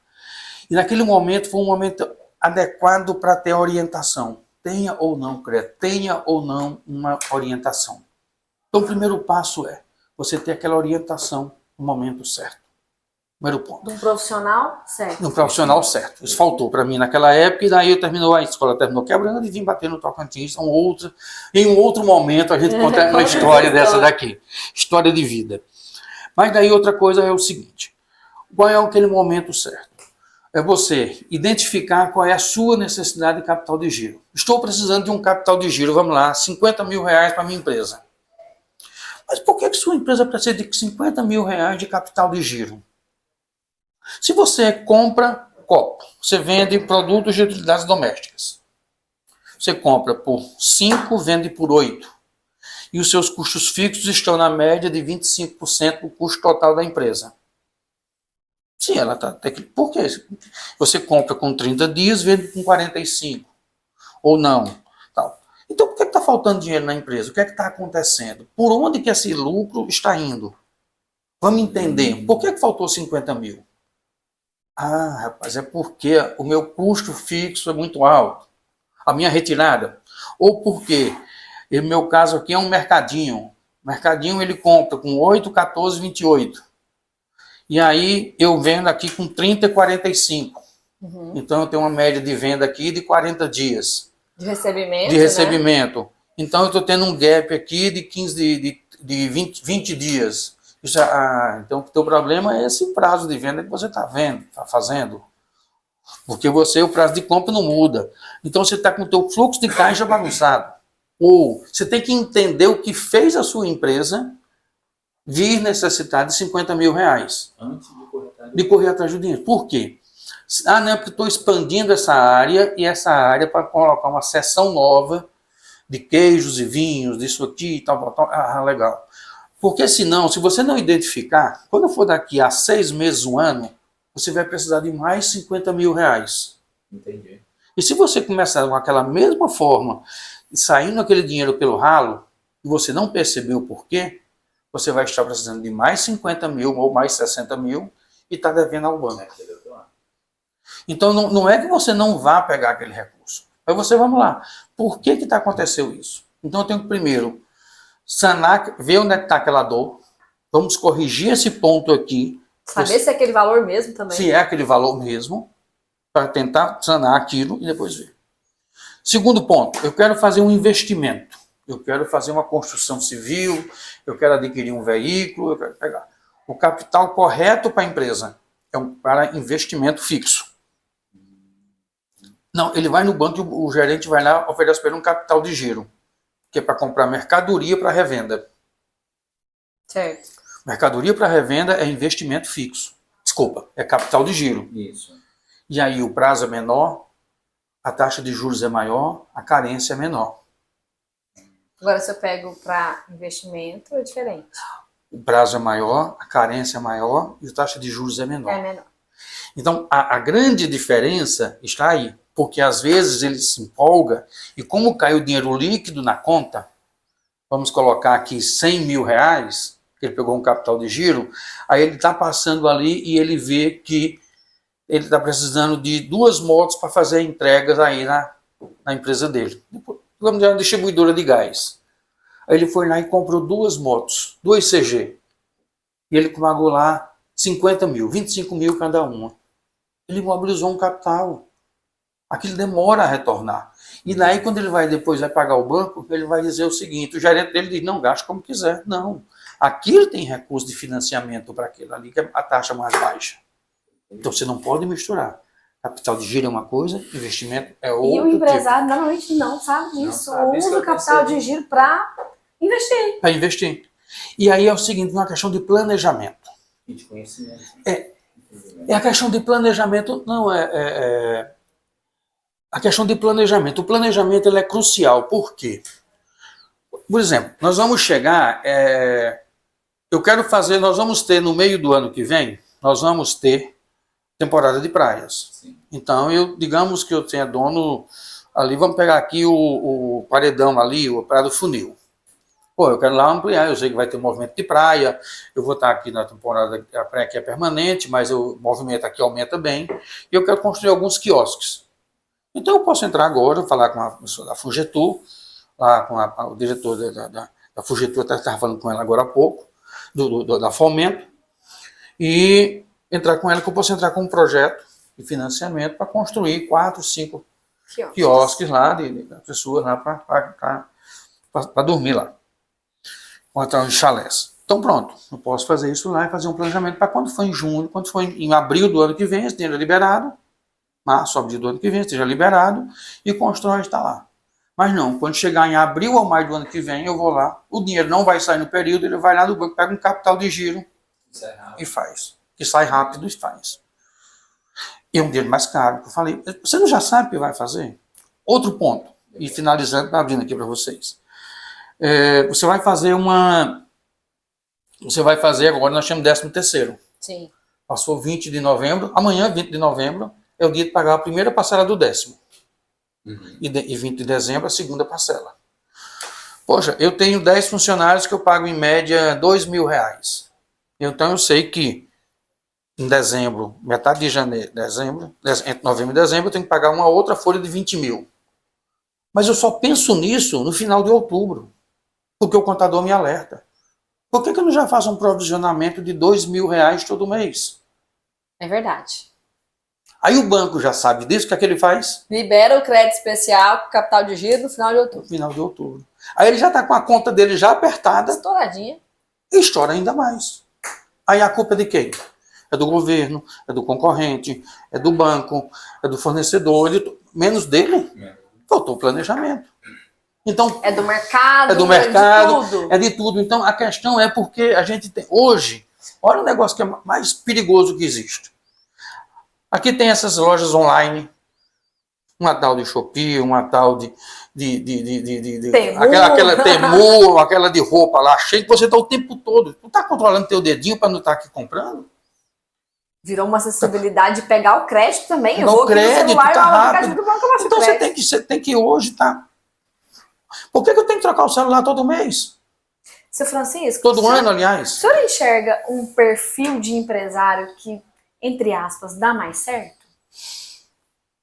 E naquele momento foi um momento adequado para ter orientação. tenha ou não crédito, tenha ou não uma orientação. Então, o primeiro passo é você ter aquela orientação no momento certo. Primeiro ponto. De um profissional certo. De um profissional certo. Isso faltou para mim naquela época, e daí a escola terminou quebrando e vim bater no Tocantins. Em um outro momento a gente conta uma história dessa daqui. História de vida. Mas daí outra coisa é o seguinte. Qual é aquele momento certo? É você identificar qual é a sua necessidade de capital de giro. Estou precisando de um capital de giro, vamos lá, 50 mil reais para a minha empresa. Mas por que sua empresa precisa de 50 mil reais de capital de giro? Se você compra copo, você vende produtos de utilidades domésticas. Você compra por 5, vende por 8. E os seus custos fixos estão na média de 25% do custo total da empresa. Sim, ela está... Por quê? Você compra com 30 dias, vende com 45. Ou não. Tal. Então, por que está faltando dinheiro na empresa? O que é que está acontecendo? Por onde que esse lucro está indo? Vamos entender. Por que faltou 50 mil? Ah, rapaz, é porque o meu custo fixo é muito alto. A minha retirada. Ou porque, no meu caso aqui é um mercadinho. O mercadinho ele compra com 8, 14, 28. E aí eu vendo aqui com 30 e 45. Uhum. Então eu tenho uma média de venda aqui de 40 dias. De recebimento, de recebimento. Né? Então eu estou tendo um gap aqui de 20 dias. Isso, então o teu problema é esse prazo de venda que você está fazendo. Porque o prazo de compra não muda. Então você está com o teu fluxo de caixa bagunçado. Ou você tem que entender o que fez a sua empresa vir necessitar de 50 mil reais. Antes de correr atrás do dinheiro. Por quê? Não, é porque estou expandindo essa área, e essa área para colocar uma seção nova de queijos e vinhos, disso aqui e tal. Ah, legal. Porque senão, se você não identificar, quando for daqui a 6 meses, 1 ano, você vai precisar de mais 50 mil reais. Entendi. E se você começar com aquela mesma forma, saindo aquele dinheiro pelo ralo, e você não percebeu o porquê, você vai estar precisando de mais 50 mil ou mais 60 mil e está devendo ao banco. Então não é que você não vá pegar aquele recurso. Aí você, vamos lá, por que aconteceu isso? Então eu tenho que primeiro sanar, ver onde é que está aquela dor, vamos corrigir esse ponto aqui. Saber se é aquele valor mesmo também. Se é aquele valor mesmo, para tentar sanar aquilo e depois ver. Segundo ponto, eu quero fazer um investimento. Eu quero fazer uma construção civil, eu quero adquirir um veículo, eu quero pegar. O capital correto para a empresa é para investimento fixo. Não, ele vai no banco e o gerente vai lá, oferece para ele um capital de giro, que é para comprar mercadoria para revenda. Certo. Mercadoria para revenda é investimento fixo. Desculpa, é capital de giro. Isso. E aí o prazo é menor, a taxa de juros é maior, a carência é menor. Agora, se eu pego para investimento, é diferente. O prazo é maior, a carência é maior e a taxa de juros é menor. É menor. Então, a grande diferença está aí. Porque às vezes ele se empolga e como cai o dinheiro líquido na conta, vamos colocar aqui 100 mil reais, que ele pegou um capital de giro, aí ele está passando ali e ele vê que ele está precisando de 2 motos para fazer entregas aí na empresa dele. Vamos dizer, uma distribuidora de gás. Aí ele foi lá e comprou 2 motos, 2 CG. E ele pagou lá 50 mil, 25 mil cada uma. Ele mobilizou um capital. Aquilo demora a retornar. E daí, quando ele depois vai pagar o banco, ele vai dizer o seguinte, o gerente dele diz, não, gaste como quiser. Não. Aquilo tem recurso de financiamento para aquilo ali, que é a taxa mais baixa. Então, você não pode misturar. Capital de giro é uma coisa, investimento é outra. E o empresário normalmente não sabe disso. Usa o capital de giro para investir. Para investir. E aí é o seguinte, uma questão de planejamento. E de conhecimento. É a questão de planejamento, não a questão de planejamento. O planejamento ele é crucial. Por quê? Por exemplo, nós vamos chegar... nós vamos ter no meio do ano que vem, nós vamos ter temporada de praias. Sim. Então, digamos que eu tenha dono ali, vamos pegar aqui o paredão ali, a Praia do Funil. Pô, eu quero lá ampliar, eu sei que vai ter um movimento de praia, eu vou estar aqui na temporada, a praia aqui é permanente, mas o movimento aqui aumenta bem, e eu quero construir alguns quiosques. Então eu posso entrar agora, falar com a pessoa da Fugetur, lá com o diretor da Fugetur, estava falando com ela agora há pouco, da Fomento, e entrar com ela, que eu posso entrar com um projeto de financiamento para construir 4, 5 quiosques lá, de pessoas lá para dormir lá, ou de chalés. Então pronto, eu posso fazer isso lá e fazer um planejamento para quando for em junho, quando for em abril do ano que vem, esteja liberado, março, abril do ano que vem, esteja liberado, e constrói está lá. Mas não, quando chegar em abril ou maio do ano que vem, eu vou lá, o dinheiro não vai sair no período, ele vai lá no banco, pega um capital de giro e faz. Que sai rápido e faz. E é um dinheiro mais caro, que eu falei, você não já sabe o que vai fazer? Outro ponto, e finalizando, abrindo aqui para vocês. Você vai fazer agora, nós chamamos 13º. Sim. Passou 20 de novembro, amanhã, 20 de novembro, é o dia de pagar a primeira parcela do 10º. E 20 de dezembro, a segunda parcela. Poxa, eu tenho 10 funcionários que eu pago em média R$2.000. Então eu sei que em dezembro, metade de janeiro, entre novembro e dezembro, eu tenho que pagar uma outra folha de 20 mil. Mas eu só penso nisso no final de outubro, porque o contador me alerta. Por que eu não já faço um provisionamento de R$2.000 todo mês? É verdade. Aí o banco já sabe disso, o que é que ele faz? Libera o crédito especial com capital de giro no final de outubro. No final de outubro. Aí ele já está com a conta dele já apertada. Estouradinha. E estoura ainda mais. Aí a culpa é de quem? É do governo, é do concorrente, é do banco, é do fornecedor, menos dele. Faltou planejamento. Então, é do mercado, é de tudo. Então a questão é porque a gente tem hoje, olha o negócio que é mais perigoso que existe. Aqui tem essas lojas online, uma tal de Shopee, uma tal de aquela Temu, aquela de roupa lá, cheia que você está o tempo todo. Tu está controlando teu dedinho para não estar aqui comprando? Virou uma acessibilidade de pegar o crédito também. Pegar o crédito, tá rápido. Então você tem que hoje tá. Por que eu tenho que trocar o celular todo mês? Seu Francisco, todo ano, aliás. O senhor enxerga um perfil de empresário que, entre aspas, dá mais certo?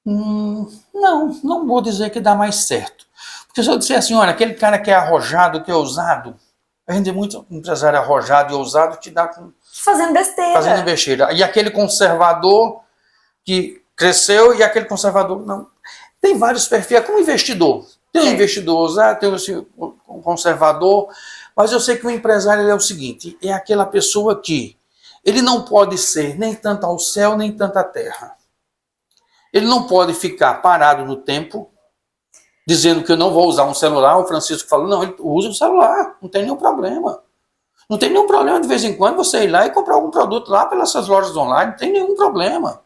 Não vou dizer que dá mais certo. Porque se eu disser assim, olha, aquele cara que é arrojado, que é ousado, a gente é muito empresário arrojado e ousado que dá com... Fazendo besteira. Fazendo besteira. E aquele conservador que cresceu e aquele conservador não. Tem vários perfis, é como investidor. Tem um investidor ousado, tem um conservador, mas eu sei que o empresário ele é o seguinte, é aquela pessoa que ele não pode ser nem tanto ao céu, nem tanto à terra. Ele não pode ficar parado no tempo, dizendo que eu não vou usar um celular. O Francisco falou, não, ele usa o celular, não tem nenhum problema. Não tem nenhum problema de vez em quando você ir lá e comprar algum produto lá pelas suas lojas online, não tem nenhum problema.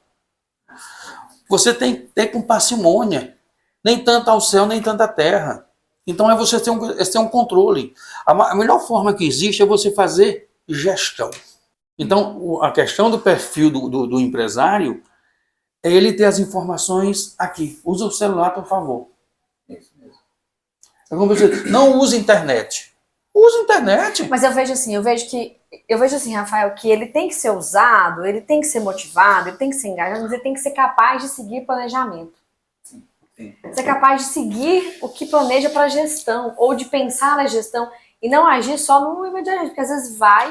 Você tem que ter com parcimônia, nem tanto ao céu, nem tanto à terra. Então é você ter um controle. A melhor forma que existe é você fazer gestão. Então a questão do perfil do empresário é ele ter as informações aqui. Usa o celular, por favor. Isso mesmo. É como você diz, não use internet. Use internet. Mas eu vejo assim, Rafael, que ele tem que ser usado, ele tem que ser motivado, ele tem que ser engajado, mas ele tem que ser capaz de seguir planejamento. Sim. Ser capaz de seguir o que planeja para a gestão, ou de pensar na gestão, e não agir só no imediato, porque às vezes vai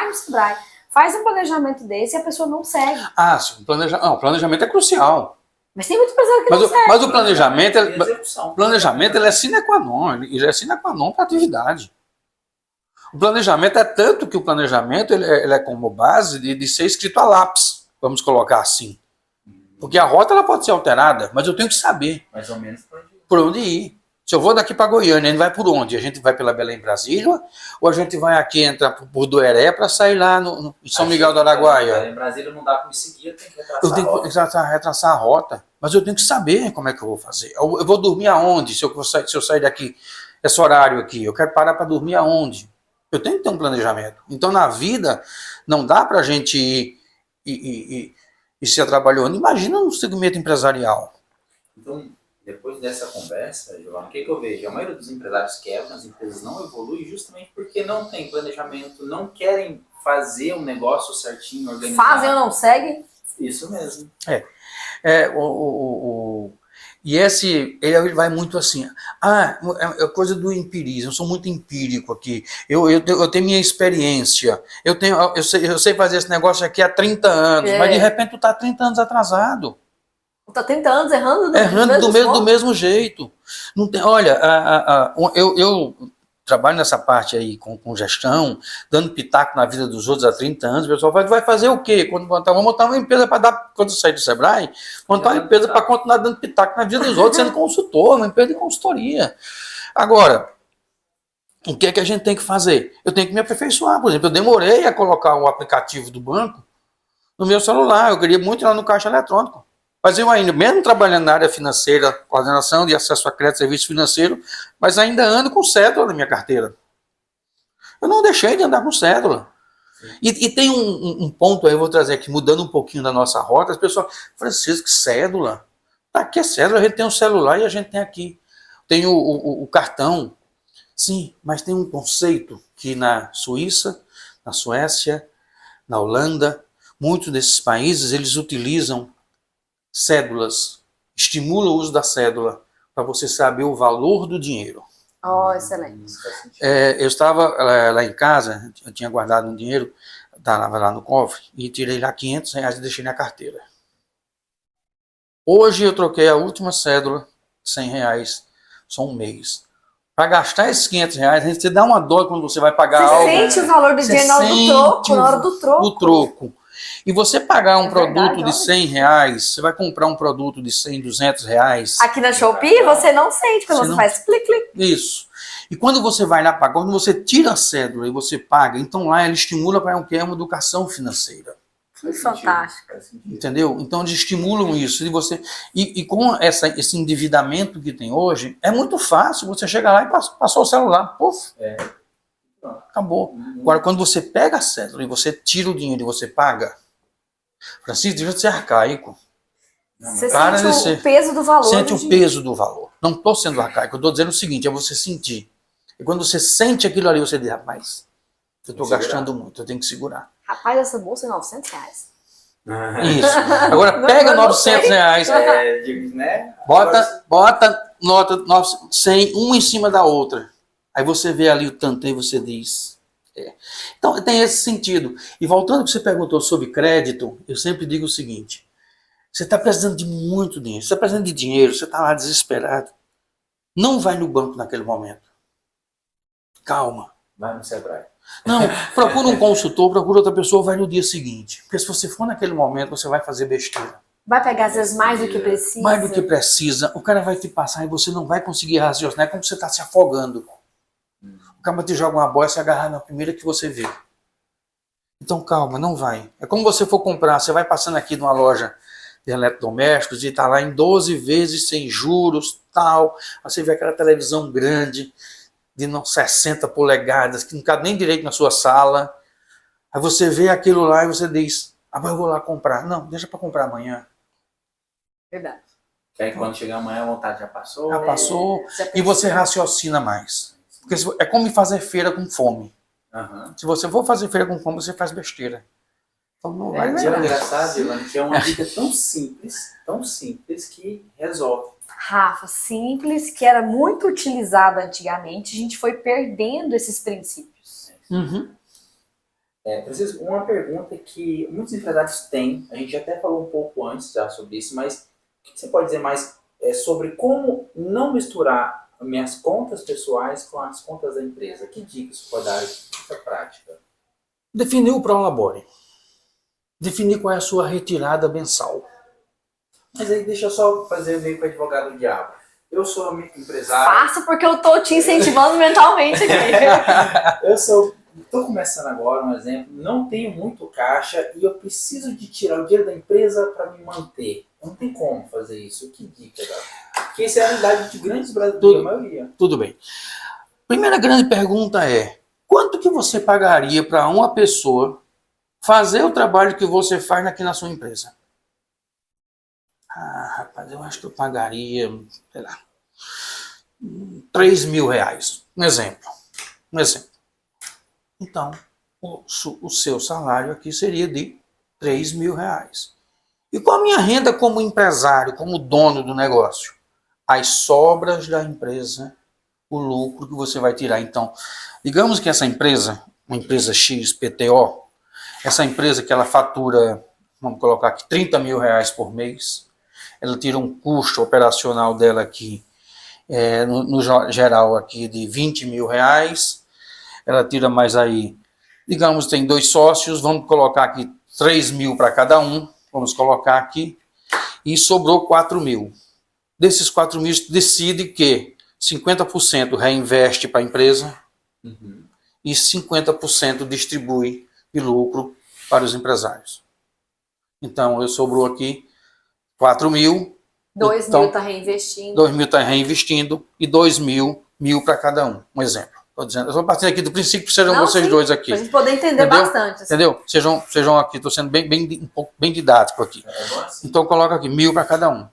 no Sebrae, faz um planejamento desse e a pessoa não segue. Sim, o planejamento é crucial. Mas tem muito empresário que não segue. Mas o planejamento ele é sine qua non, ele é sine qua non para a atividade. O planejamento é tanto que o planejamento ele é como base de ser escrito a lápis, vamos colocar assim. Porque a rota ela pode ser alterada, mas eu tenho que saber mais ou menos por onde ir. Se eu vou daqui para Goiânia, a gente vai por onde? A gente vai pela Belém, Brasília, ou a gente vai aqui, entra por Dueré para sair lá em São Miguel do Araguaia? Belém, Brasília não dá para me seguir, eu tenho que retraçar a rota. Mas eu tenho que saber como é que eu vou fazer. Eu vou dormir aonde? Se eu sair daqui, esse horário aqui, eu quero parar para dormir aonde? Eu tenho que ter um planejamento. Então, na vida, não dá para a gente ir se trabalhando. Imagina um segmento empresarial. Então, depois dessa conversa, Giovanni, o que eu vejo? A maioria dos empresários quebram, as empresas não evoluem justamente porque não tem planejamento, não querem fazer um negócio certinho, organizado. Fazem ou não seguem? Isso mesmo. E ele vai muito assim, é coisa do empirismo, eu sou muito empírico aqui, eu tenho minha experiência, eu sei fazer esse negócio aqui há 30 anos, mas de repente tu tá 30 anos atrasado. Tá 30 anos errando do mesmo jeito. Não tem, olha, eu trabalho nessa parte aí com gestão, dando pitaco na vida dos outros há 30 anos, o pessoal vai fazer o quê? Vamos montar uma empresa para dar, quando eu sair do Sebrae, montar uma empresa para continuar dando pitaco na vida dos outros, sendo consultor, uma empresa de consultoria. Agora, o que é que a gente tem que fazer? Eu tenho que me aperfeiçoar. Por exemplo, eu demorei a colocar o aplicativo do banco no meu celular, eu queria muito ir lá no caixa eletrônico. Mas eu ainda, mesmo trabalhando na área financeira, coordenação de acesso a crédito e serviço financeiro, mas ainda ando com cédula na minha carteira. Eu não deixei de andar com cédula. E tem um ponto aí, eu vou trazer aqui, mudando um pouquinho da nossa rota, as pessoas, Francisco, cédula? Tá, que é cédula? A gente tem um celular e a gente tem aqui. Tem o cartão. Sim, mas tem um conceito que na Suíça, na Suécia, na Holanda, muitos desses países, eles utilizam cédulas, estimula o uso da cédula para você saber o valor do dinheiro. Oh, excelente. Eu estava lá em casa, eu tinha guardado um dinheiro, estava lá no cofre, e tirei lá R$500 e deixei na carteira. Hoje eu troquei a última cédula, R$100, só um mês. Para gastar esses R$500, a gente te dá uma dor quando você vai pagar algo. Você sente o valor do dinheiro na hora do troco. E você pagar um produto de R$100, você vai comprar um produto de 100, R$200. Aqui na Shopee você não sente quando você faz clic, clic. Isso. E quando você vai lá pagar, quando você tira a cédula e você paga, então lá ele estimula para que é uma educação financeira. Que fantástico. Entendeu? Então eles estimulam isso. E com esse endividamento que tem hoje, é muito fácil. Você chega lá e passou o celular. Puf. Acabou. Agora, quando você pega a cédula e você tira o dinheiro e você paga, Francisco, deixa de ser arcaico. Você sente o peso do valor. Sente o peso do valor. Não estou sendo arcaico, eu estou dizendo o seguinte, é você sentir. E quando você sente aquilo ali, você diz, rapaz, eu estou gastando muito, eu tenho que segurar. Rapaz, essa bolsa é R$900. Isso. Agora pega R$900, né? bota nota 100, uma em cima da outra. Aí você vê ali o tanto e você diz. Então tem esse sentido. E voltando ao que você perguntou sobre crédito, eu sempre digo o seguinte: você está precisando de muito dinheiro, você está precisando de dinheiro, você está lá desesperado. Não vai no banco naquele momento. Calma. Vai no Sebrae. Não, procura um consultor, procura outra pessoa, vai no dia seguinte. Porque se você for naquele momento, você vai fazer besteira. Vai pegar às vezes mais do que precisa. Mais do que precisa. O cara vai te passar e você não vai conseguir raciocinar. É como você está se afogando. O cara te joga uma boia e se agarrar na primeira que você vê. Então calma, não vai. É como você for comprar, você vai passando aqui numa loja de eletrodomésticos e está lá em 12 vezes sem juros, tal. Aí você vê aquela televisão grande de 60 polegadas, que não cabe nem direito na sua sala. Aí você vê aquilo lá e você diz, mas eu vou lá comprar. Não, deixa para comprar amanhã. Verdade. Que aí quando chegar amanhã a vontade já passou. Já passou e você raciocina mais. Porque é como fazer feira com fome. Uhum. Se você for fazer feira com fome, você faz besteira. Então não vai. É engraçado, Ilana, que é uma dica tão simples que resolve. Rafa, simples, que era muito utilizado antigamente, a gente foi perdendo esses princípios. Uhum. Francisco, uma pergunta que muitos empresários têm, a gente até falou um pouco antes já sobre isso, mas o que você pode dizer mais sobre como não misturar minhas contas pessoais com as contas da empresa? Que dicas você pode dar nessa prática? Definir o Prolabore. Definir qual é a sua retirada mensal. Mas aí deixa eu só fazer meio que o advogado do diabo. Eu sou empresário. Faça porque eu tô te incentivando mentalmente aqui. Estou começando agora, um exemplo, não tenho muito caixa e eu preciso de tirar o dinheiro da empresa para me manter. Não tem como fazer isso. Que dica dá? Porque isso é a realidade de grandes brasileiros, a maioria. Tudo bem. Primeira grande pergunta é, quanto que você pagaria para uma pessoa fazer o trabalho que você faz aqui na sua empresa? Rapaz, eu acho que eu pagaria, sei lá, R$3.000. Um exemplo. Então, o seu salário aqui seria de R$3.000. E qual a minha renda como empresário, como dono do negócio? as sobras da empresa, o lucro que você vai tirar. Então, digamos que essa empresa, uma empresa XPTO, essa empresa que ela fatura, vamos colocar aqui, R$30 mil por mês, ela tira um custo operacional dela aqui, no geral aqui de R$20 mil, ela tira mais aí, digamos, tem 2 sócios, vamos colocar aqui 3 mil para cada um, vamos colocar aqui, e sobrou 4 mil. Desses 4 mil, decide que 50% reinveste para a empresa e 50% distribui de lucro para os empresários. Então, sobrou aqui 4 mil. 2 então, mil está reinvestindo. 2 mil está reinvestindo e 2 mil para cada um. Um exemplo. Estou dizendo, eu estou partindo aqui do princípio que sejam vocês dois aqui. Para a gente poder entender bastante. Assim. Entendeu? Sejam aqui, estou sendo um pouco bem didático aqui. Então, coloca aqui 1.000 para cada um.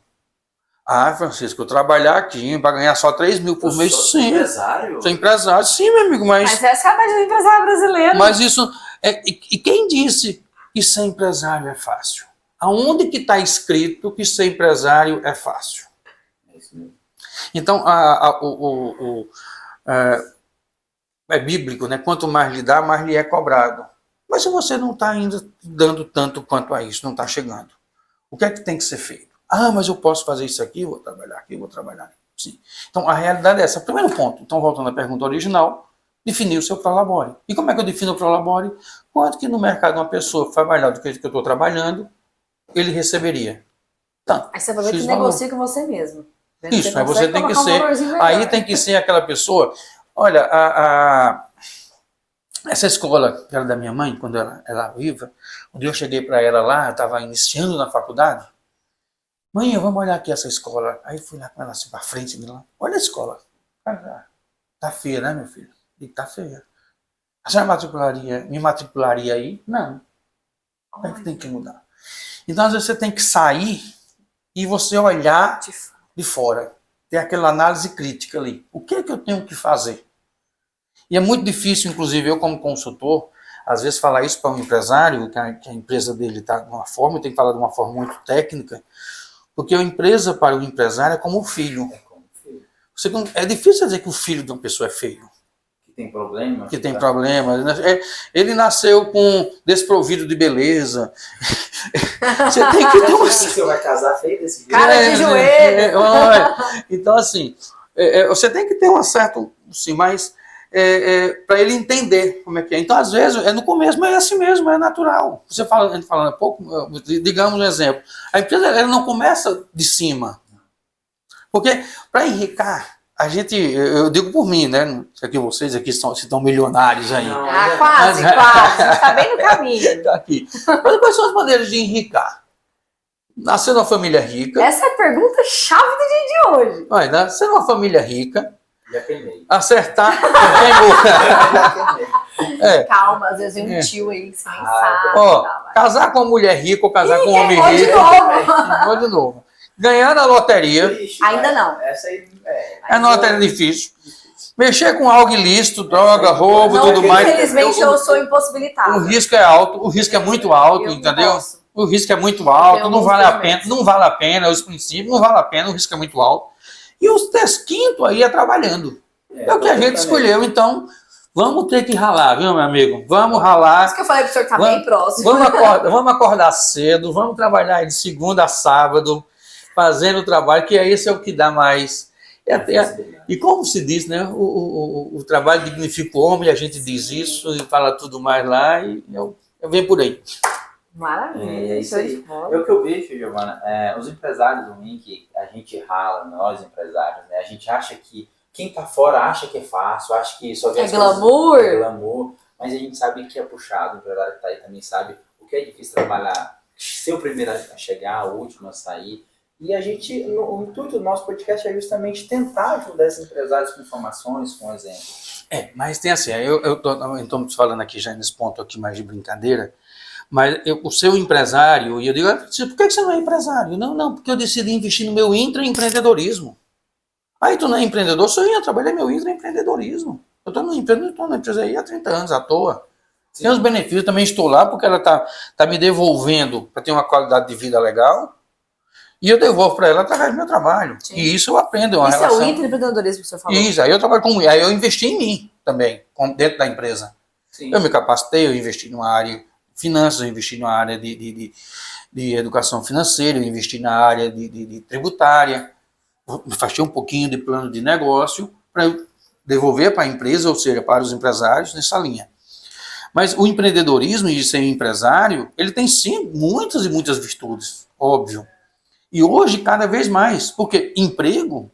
Ah, Francisco, eu trabalhar aqui para ganhar só 3 mil por mês, sim. Empresário? Sou empresário, sim, meu amigo, mas essa é a média do empresário brasileiro. Mas isso... E quem disse que ser empresário é fácil? Aonde que está escrito que ser empresário é fácil? Então, é bíblico, né? Quanto mais lhe dá, mais lhe é cobrado. Mas se você não está ainda dando tanto quanto a isso, não está chegando, o que é que tem que ser feito? Ah, mas eu posso fazer isso aqui, vou trabalhar aqui, vou trabalhar aqui. Sim. Então, a realidade é essa. Primeiro ponto. Então, voltando à pergunta original, definir o seu prolabore. E como é que eu defino o prolabore? Quanto que no mercado uma pessoa faz mais do que eu estou trabalhando, ele receberia. Tá. Aí você vai ver que negocia com você mesmo. Isso, aí você tem que ser... Aí tem que ser aquela pessoa... Olha, essa escola, que era da minha mãe, quando ela era viva, quando eu cheguei para ela lá, eu estava iniciando na faculdade, mãe, vamos olhar aqui essa escola. Aí fui lá com ela assim para frente de lá. Olha a escola. Tá feia, né, meu filho? Digo, tá feia. A senhora me matricularia aí? Não. É que tem que mudar. Então, às vezes, você tem que sair e você olhar de fora. Ter aquela análise crítica ali. O que é que eu tenho que fazer? E é muito difícil, inclusive, eu como consultor, às vezes falar isso para um empresário, que a empresa dele está de uma forma, tem que falar de uma forma muito técnica, porque a empresa para o empresário é como o filho. É difícil dizer que o filho de uma pessoa é feio. Que tem problema. Que tem problemas. Ele nasceu desprovido de beleza. Você tem que ter uma... Você vai casar feio desse jeito? Cara de joelho. Então, assim, você tem que ter um certo... Assim, mas para ele entender como é que é. Então, às vezes, no começo, mas é assim mesmo, é natural. Você falando um pouco, digamos um exemplo. A empresa ela não começa de cima. Porque, para enricar, a gente, eu digo por mim, né? Aqui vocês aqui estão milionários aí. Não, quase. A gente está bem no caminho. Tá aqui. Mas quais são as maneiras de enricar? Nascer numa família rica. Essa é a pergunta chave do dia de hoje. Vai, nascer numa família rica. Já queimei. Acertar. Calma, às vezes vem um tio aí que você nem sabe. Casar com uma mulher rica ou casar com um homem rico. Vou de novo. Ganhar na loteria. Ainda não. Essa aí na loteria difícil. Mexer com algo ilícito, droga, roubo, tudo mais. Infelizmente eu sou impossibilitada. O risco é alto, o risco é muito alto, entendeu? O risco é muito alto, não vale a pena, os princípios, não vale a pena, o risco é muito alto. E os quinto aí é trabalhando. É o que a gente escolheu, então vamos ter que ralar, viu, meu amigo? Vamos ralar. Isso que eu falei pro senhor que tá bem próximo. Vamos acordar cedo, vamos trabalhar de segunda a sábado, fazendo o trabalho, que esse é o que dá mais. E como se diz, né? O trabalho dignifica o homem, a gente diz isso e fala tudo mais lá, e eu venho por aí. Maravilha. É isso aí. É o que eu vejo, Giovana. Os empresários do que a gente rala, nós empresários, né? A gente acha que quem tá fora acha que é fácil, acha que só é glamour. É glamour, mas a gente sabe que é puxado. O empresário que tá aí também sabe o que é difícil trabalhar, ser o primeiro a chegar, o último a sair. E a gente, o intuito do nosso podcast é justamente tentar ajudar esses empresários com informações, com exemplos. Mas tem assim, eu tô falando aqui já nesse ponto aqui mais de brincadeira, mas o seu empresário, e eu digo, por que você não é empresário? Não, porque eu decidi investir no meu intraempreendedorismo. Aí tu não é empreendedor? Sou eu trabalhei meu intraempreendedorismo. Eu estou na empresa aí há 30 anos, à toa. Sim. Tem os benefícios, também estou lá porque ela tá me devolvendo para ter uma qualidade de vida legal. E eu devolvo para ela através do meu trabalho. Sim. E isso eu aprendo. É uma isso relação... é o intraempreendedorismo que o senhor falou. Isso, aí eu trabalho com... Aí eu investi em mim também, dentro da empresa. Sim. Eu me capacitei, eu investi numa área de finanças, eu investi numa área de educação financeira, eu investi na área de tributária, fazia um pouquinho de plano de negócio para eu devolver para a empresa, ou seja, para os empresários, nessa linha. Mas o empreendedorismo de ser empresário, ele tem sim muitas e muitas virtudes, óbvio. E hoje, cada vez mais, porque emprego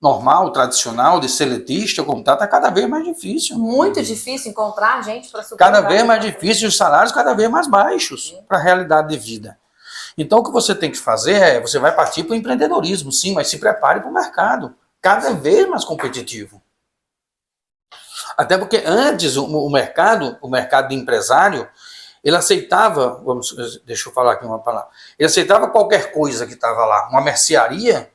normal, tradicional, de seletista, como está cada vez mais difícil. Muito difícil encontrar gente para suprir. Cada vez mais difícil, os salários cada vez mais baixos para a realidade de vida. Então, o que você tem que fazer é, você vai partir para o empreendedorismo, sim, mas se prepare para o mercado, cada vez mais competitivo. Até porque antes o mercado de empresário, ele aceitava, deixa eu falar aqui uma palavra, ele aceitava qualquer coisa que estava lá, uma mercearia.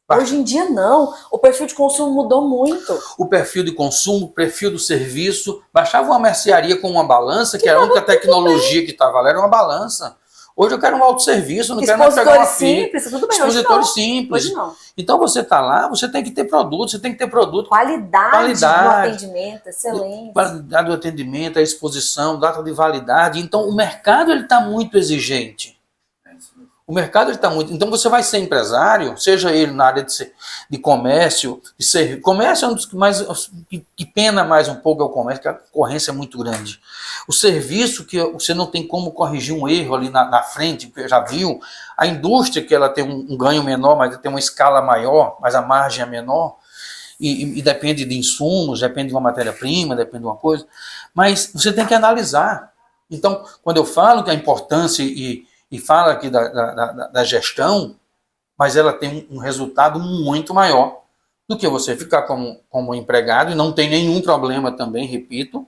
Hoje em dia não, o perfil de consumo mudou muito. O perfil de consumo, o perfil do serviço, baixava uma mercearia com uma balança, que era a única tecnologia que estava lá, era uma balança. Hoje eu quero um autosserviço, não quero mais pegar uma simples, tudo bem. Expositores simples. Hoje não. Então você está lá, você tem que ter produto, você tem que ter produto. Qualidade do atendimento, excelente. Qualidade do atendimento, a exposição, data de validade. Então o mercado está muito exigente. O mercado está muito... Então você vai ser empresário, seja ele na área de comércio, de serviço. Comércio é um dos que mais... que pena mais um pouco é o comércio, que a concorrência é muito grande. O serviço, que você não tem como corrigir um erro ali na frente, porque já viu. A indústria, que ela tem um ganho menor, mas tem uma escala maior, mas a margem é menor. E depende de insumos, depende de uma matéria-prima, depende de uma coisa. Mas você tem que analisar. Então, quando eu falo que a importância e fala aqui da gestão, mas ela tem um resultado muito maior do que você ficar como empregado e não tem nenhum problema também, repito,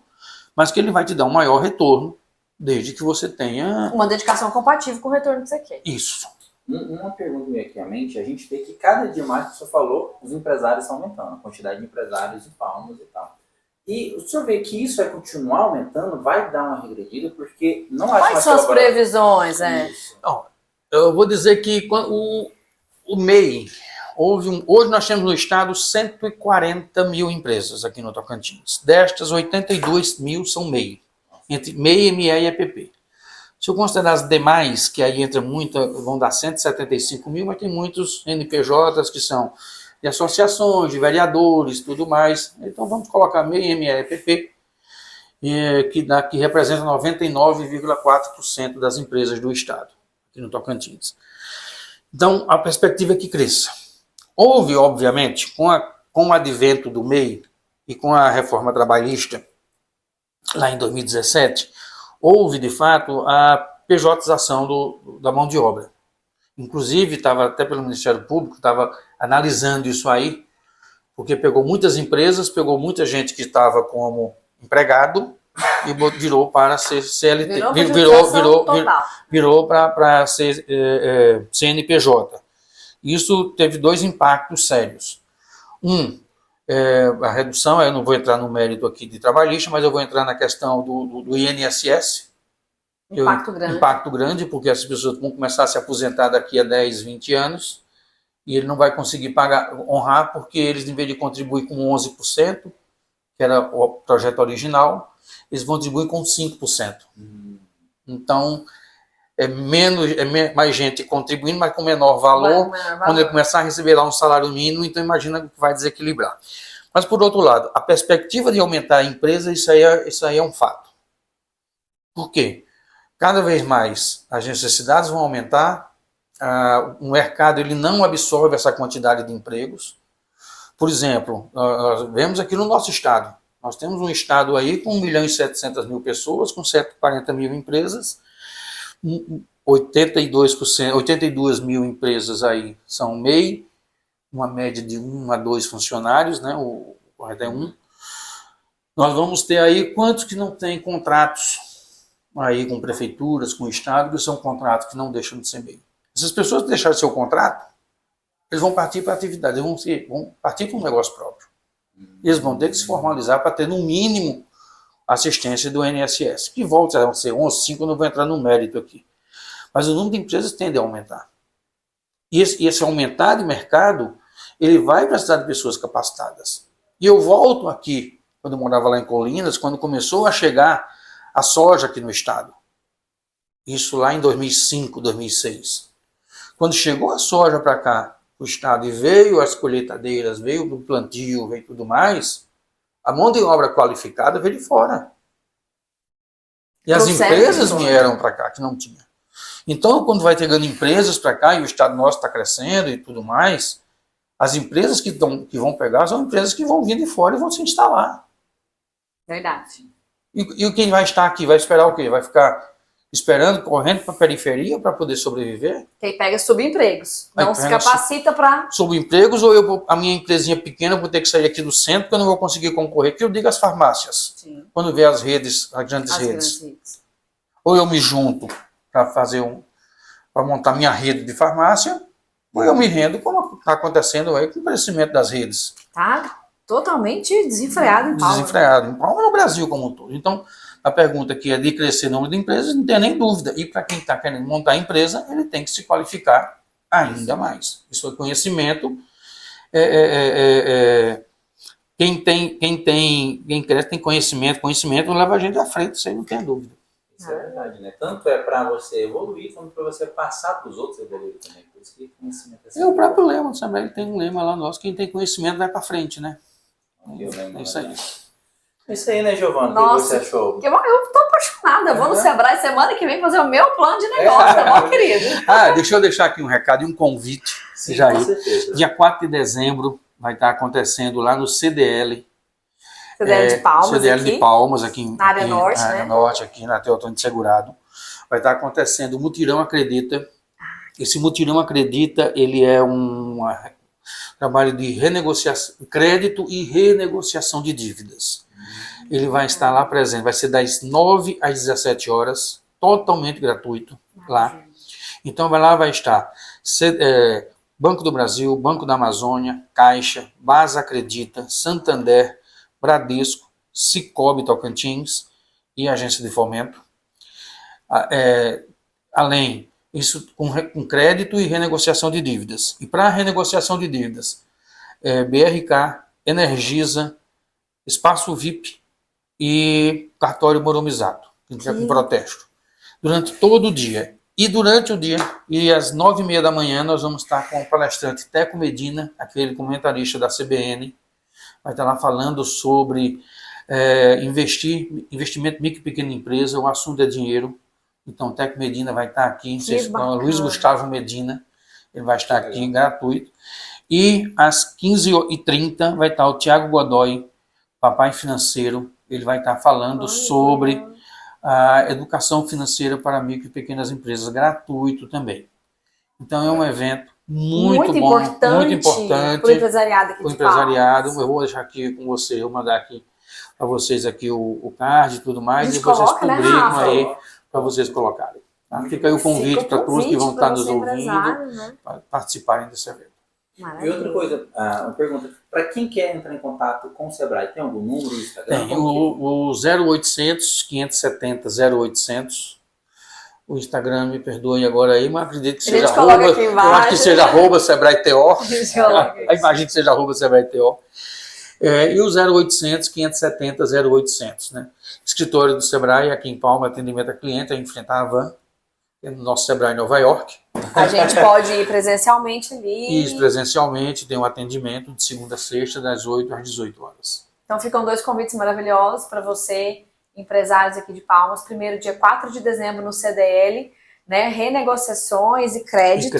mas que ele vai te dar um maior retorno, desde que você tenha... uma dedicação compatível com o retorno que você quer. Isso. Uma pergunta meio aqui à mente, a gente vê que cada dia mais, que o senhor falou, os empresários estão aumentando, a quantidade de empresários e palmas e tal. E o senhor vê que isso vai continuar aumentando, vai dar uma regredida, porque não acho... Quais são as previsões? Não, eu vou dizer que o MEI, hoje nós temos no estado 140 mil empresas aqui no Tocantins. Destas, 82 mil são MEI, entre MEI, ME e EPP. Se eu considerar as demais, que aí entra vão dar 175 mil, mas tem muitos NPJs que são de associações, de vereadores, tudo mais. Então vamos colocar MEI, ME, EPP, que representa 99,4% das empresas do estado, aqui no Tocantins. Então a perspectiva é que cresça. Houve, obviamente, com o advento do MEI e com a reforma trabalhista, lá em 2017, houve, de fato, a pejotização da mão de obra. Inclusive, estava até pelo Ministério Público, estava analisando isso aí, porque pegou muitas empresas, pegou muita gente que estava como empregado e virou para ser CLT, virou para ser CNPJ. Isso teve dois impactos sérios. A redução, eu não vou entrar no mérito aqui de trabalhista, mas eu vou entrar na questão do INSS. Impacto grande, porque as pessoas vão começar a se aposentar daqui a 10, 20 anos, e ele não vai conseguir honrar, porque eles, em vez de contribuir com 11%, que era o projeto original, eles vão contribuir com 5%. Então, mais gente contribuindo, mas com menor valor. Quando ele começar a receber lá um salário mínimo, então imagina que vai desequilibrar. Mas, por outro lado, a perspectiva de aumentar a empresa, isso aí é um fato. Por quê? Cada vez mais as necessidades vão aumentar, o mercado ele não absorve essa quantidade de empregos. Por exemplo, nós vemos aqui no nosso estado, nós temos um estado aí com 1.700.000 pessoas, com 140 mil empresas, 82 mil empresas aí são MEI, uma média de 1 a 2 funcionários, né? O correto é 1. Nós vamos ter aí quantos que não têm contratos aí com prefeituras, com o estado, que são contratos que não deixam de ser MEI. Essas pessoas que deixarem seu contrato, eles vão partir para a atividade, eles vão partir para um negócio próprio. Eles vão ter que se formalizar para ter, no mínimo, assistência do INSS, que volta a ser 11, 5, eu não vou entrar no mérito aqui. Mas o número de empresas tende a aumentar. E esse aumentar de mercado, ele vai precisar de pessoas capacitadas. E eu volto aqui, quando eu morava lá em Colinas, quando começou a chegar a soja aqui no estado. Isso lá em 2005, 2006. Quando chegou a soja para cá, o estado, e veio as colheitadeiras, veio o plantio, veio tudo mais, a mão de obra qualificada veio de fora. E as empresas vieram para cá, que não tinha. Então, quando vai chegando empresas para cá, e o estado nosso está crescendo e tudo mais, as empresas que vão pegar são empresas que vão vir de fora e vão se instalar. Verdade. E quem vai estar aqui vai esperar o quê? Vai ficar esperando, correndo para a periferia para poder sobreviver? Quem pega subempregos. Não se capacita para... Subempregos, ou a minha empresinha pequena, vou ter que sair aqui do centro porque eu não vou conseguir concorrer. Que eu digo as farmácias. Sim. Quando vê as redes, as grandes redes. Ou eu me junto para para montar minha rede de farmácia, ou eu me rendo, como está acontecendo aí com o crescimento das redes. Tá totalmente desenfreado em Palmas. Desenfreado em Palmas, no Brasil como um todo. Então, a pergunta aqui é de crescer o número de empresas, não tem nem dúvida. E para quem está querendo montar a empresa, ele tem que se qualificar ainda mais. Isso é conhecimento. Quem cresce tem conhecimento leva a gente à frente, isso aí não tem dúvida. Isso é verdade, né? Tanto é para você evoluir, quanto para você passar para os outros evoluir também. Por isso que conhecimento é o próprio lema, do Sebrae tem um lema lá nosso, quem tem conhecimento vai para frente, né? É isso aí. É isso aí, né, Giovana? O que você achou? Eu tô apaixonada. Eu vou no Sebrae semana que vem fazer o meu plano de negócio, tá bom, querido? Deixa eu deixar aqui um recado e um convite. Sim, Jair. Dia 4 de dezembro vai estar acontecendo lá no CDL. CDL de Palmas, CDL de Palmas, aqui na área norte, na área norte, aqui na Teotônio de Segurado. Vai estar acontecendo o Mutirão Acredita. Esse Mutirão Acredita, ele é um trabalho de renegociação, crédito e renegociação de dívidas. Ele vai estar lá presente, vai ser das 9 às 17 horas, totalmente gratuito lá. Então vai estar Banco do Brasil, Banco da Amazônia, Caixa, Basa Acredita, Santander, Bradesco, Sicoob Tocantins e Agência de Fomento. Além isso com crédito e renegociação de dívidas. E para a renegociação de dívidas, BRK, Energisa, Espaço VIP e Cartório Moromizado, que tiver com protesto. Durante todo o dia. E durante o dia, e às 9h30 da manhã, nós vamos estar com o palestrante Teco Medina, aquele comentarista da CBN, vai estar lá falando sobre investimento micro e pequena empresa, o assunto é dinheiro. Então, o Teco Medina vai estar aqui, Luiz Gustavo Medina, ele vai estar aqui gratuito. E às 15h30 vai estar o Tiago Godoy, papai financeiro, ele vai estar falando sobre a educação financeira para micro e pequenas empresas, gratuito também. Então, é um evento muito bom, muito importante para o empresariado aqui de Palmas. Eu vou deixar aqui com você, eu vou mandar aqui para vocês aqui o card e tudo mais, e vocês publicam aí para vocês colocarem. Tá? Fica aí o convite para todos que vão estar nos ouvindo, né? Para participarem desse evento. Maravilha. E outra coisa, uma pergunta, para quem quer entrar em contato com o Sebrae, tem algum número no Instagram? Tem, o 0800 570 0800. O Instagram, me perdoe agora aí, mas acredito que seja arroba, eu acho que seja arroba Sebrae TO. Imagino que seja arroba Sebrae TO. E o 0800 570 0800, né? Escritório do Sebrae aqui em Palma, atendimento a cliente, a enfrentar a van, no nosso Sebrae em Nova York. A gente pode ir presencialmente ali. Isso, presencialmente, tem um atendimento de segunda a sexta, das 8 às 18 horas. Então ficam 2 convites maravilhosos para você, empresários aqui de Palmas. Primeiro, dia 4 de dezembro no CDL, né? Renegociações e créditos.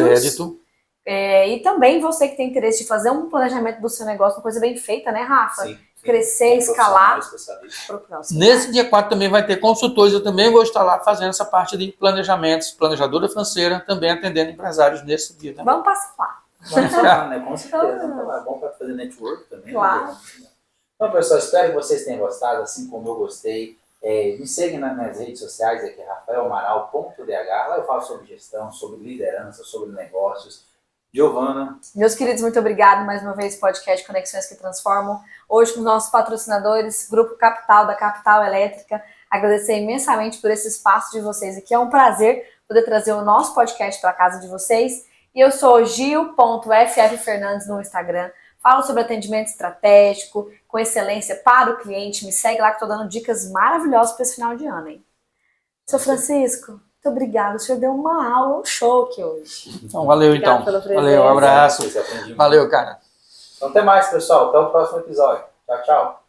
E também você que tem interesse de fazer um planejamento do seu negócio, uma coisa bem feita, né, Rafa? Sim. Crescer, escalar. Nesse dia 4 também vai ter consultores, eu também vou estar lá fazendo essa parte de planejamentos, planejadora financeira, também atendendo empresários nesse dia também. Vamos participar. Vamos falar, né? Com certeza. É bom para fazer network também. Claro. Né? Então, pessoal, espero que vocês tenham gostado, assim como eu gostei. Me seguem nas redes sociais, aqui é rafaelamaral.dh, lá eu falo sobre gestão, sobre liderança, sobre negócios. Giovana. Meus queridos, muito obrigado mais uma vez, podcast Conexões que Transformam. Hoje com os nossos patrocinadores, Grupo Capital, da Capital Elétrica. Agradecer imensamente por esse espaço de vocês aqui. É um prazer poder trazer o nosso podcast para a casa de vocês. E eu sou gil.ffernandes no Instagram. Falo sobre atendimento estratégico, com excelência para o cliente. Me segue lá que eu tô dando dicas maravilhosas para esse final de ano, hein? Seu Francisco, muito obrigada. O senhor deu uma aula, um show aqui hoje. Então, valeu Obrigada então. pela presença. Valeu, um abraço. Você aprendeu muito. Valeu, cara. Então, até mais, pessoal. Até o próximo episódio. Tchau, tchau.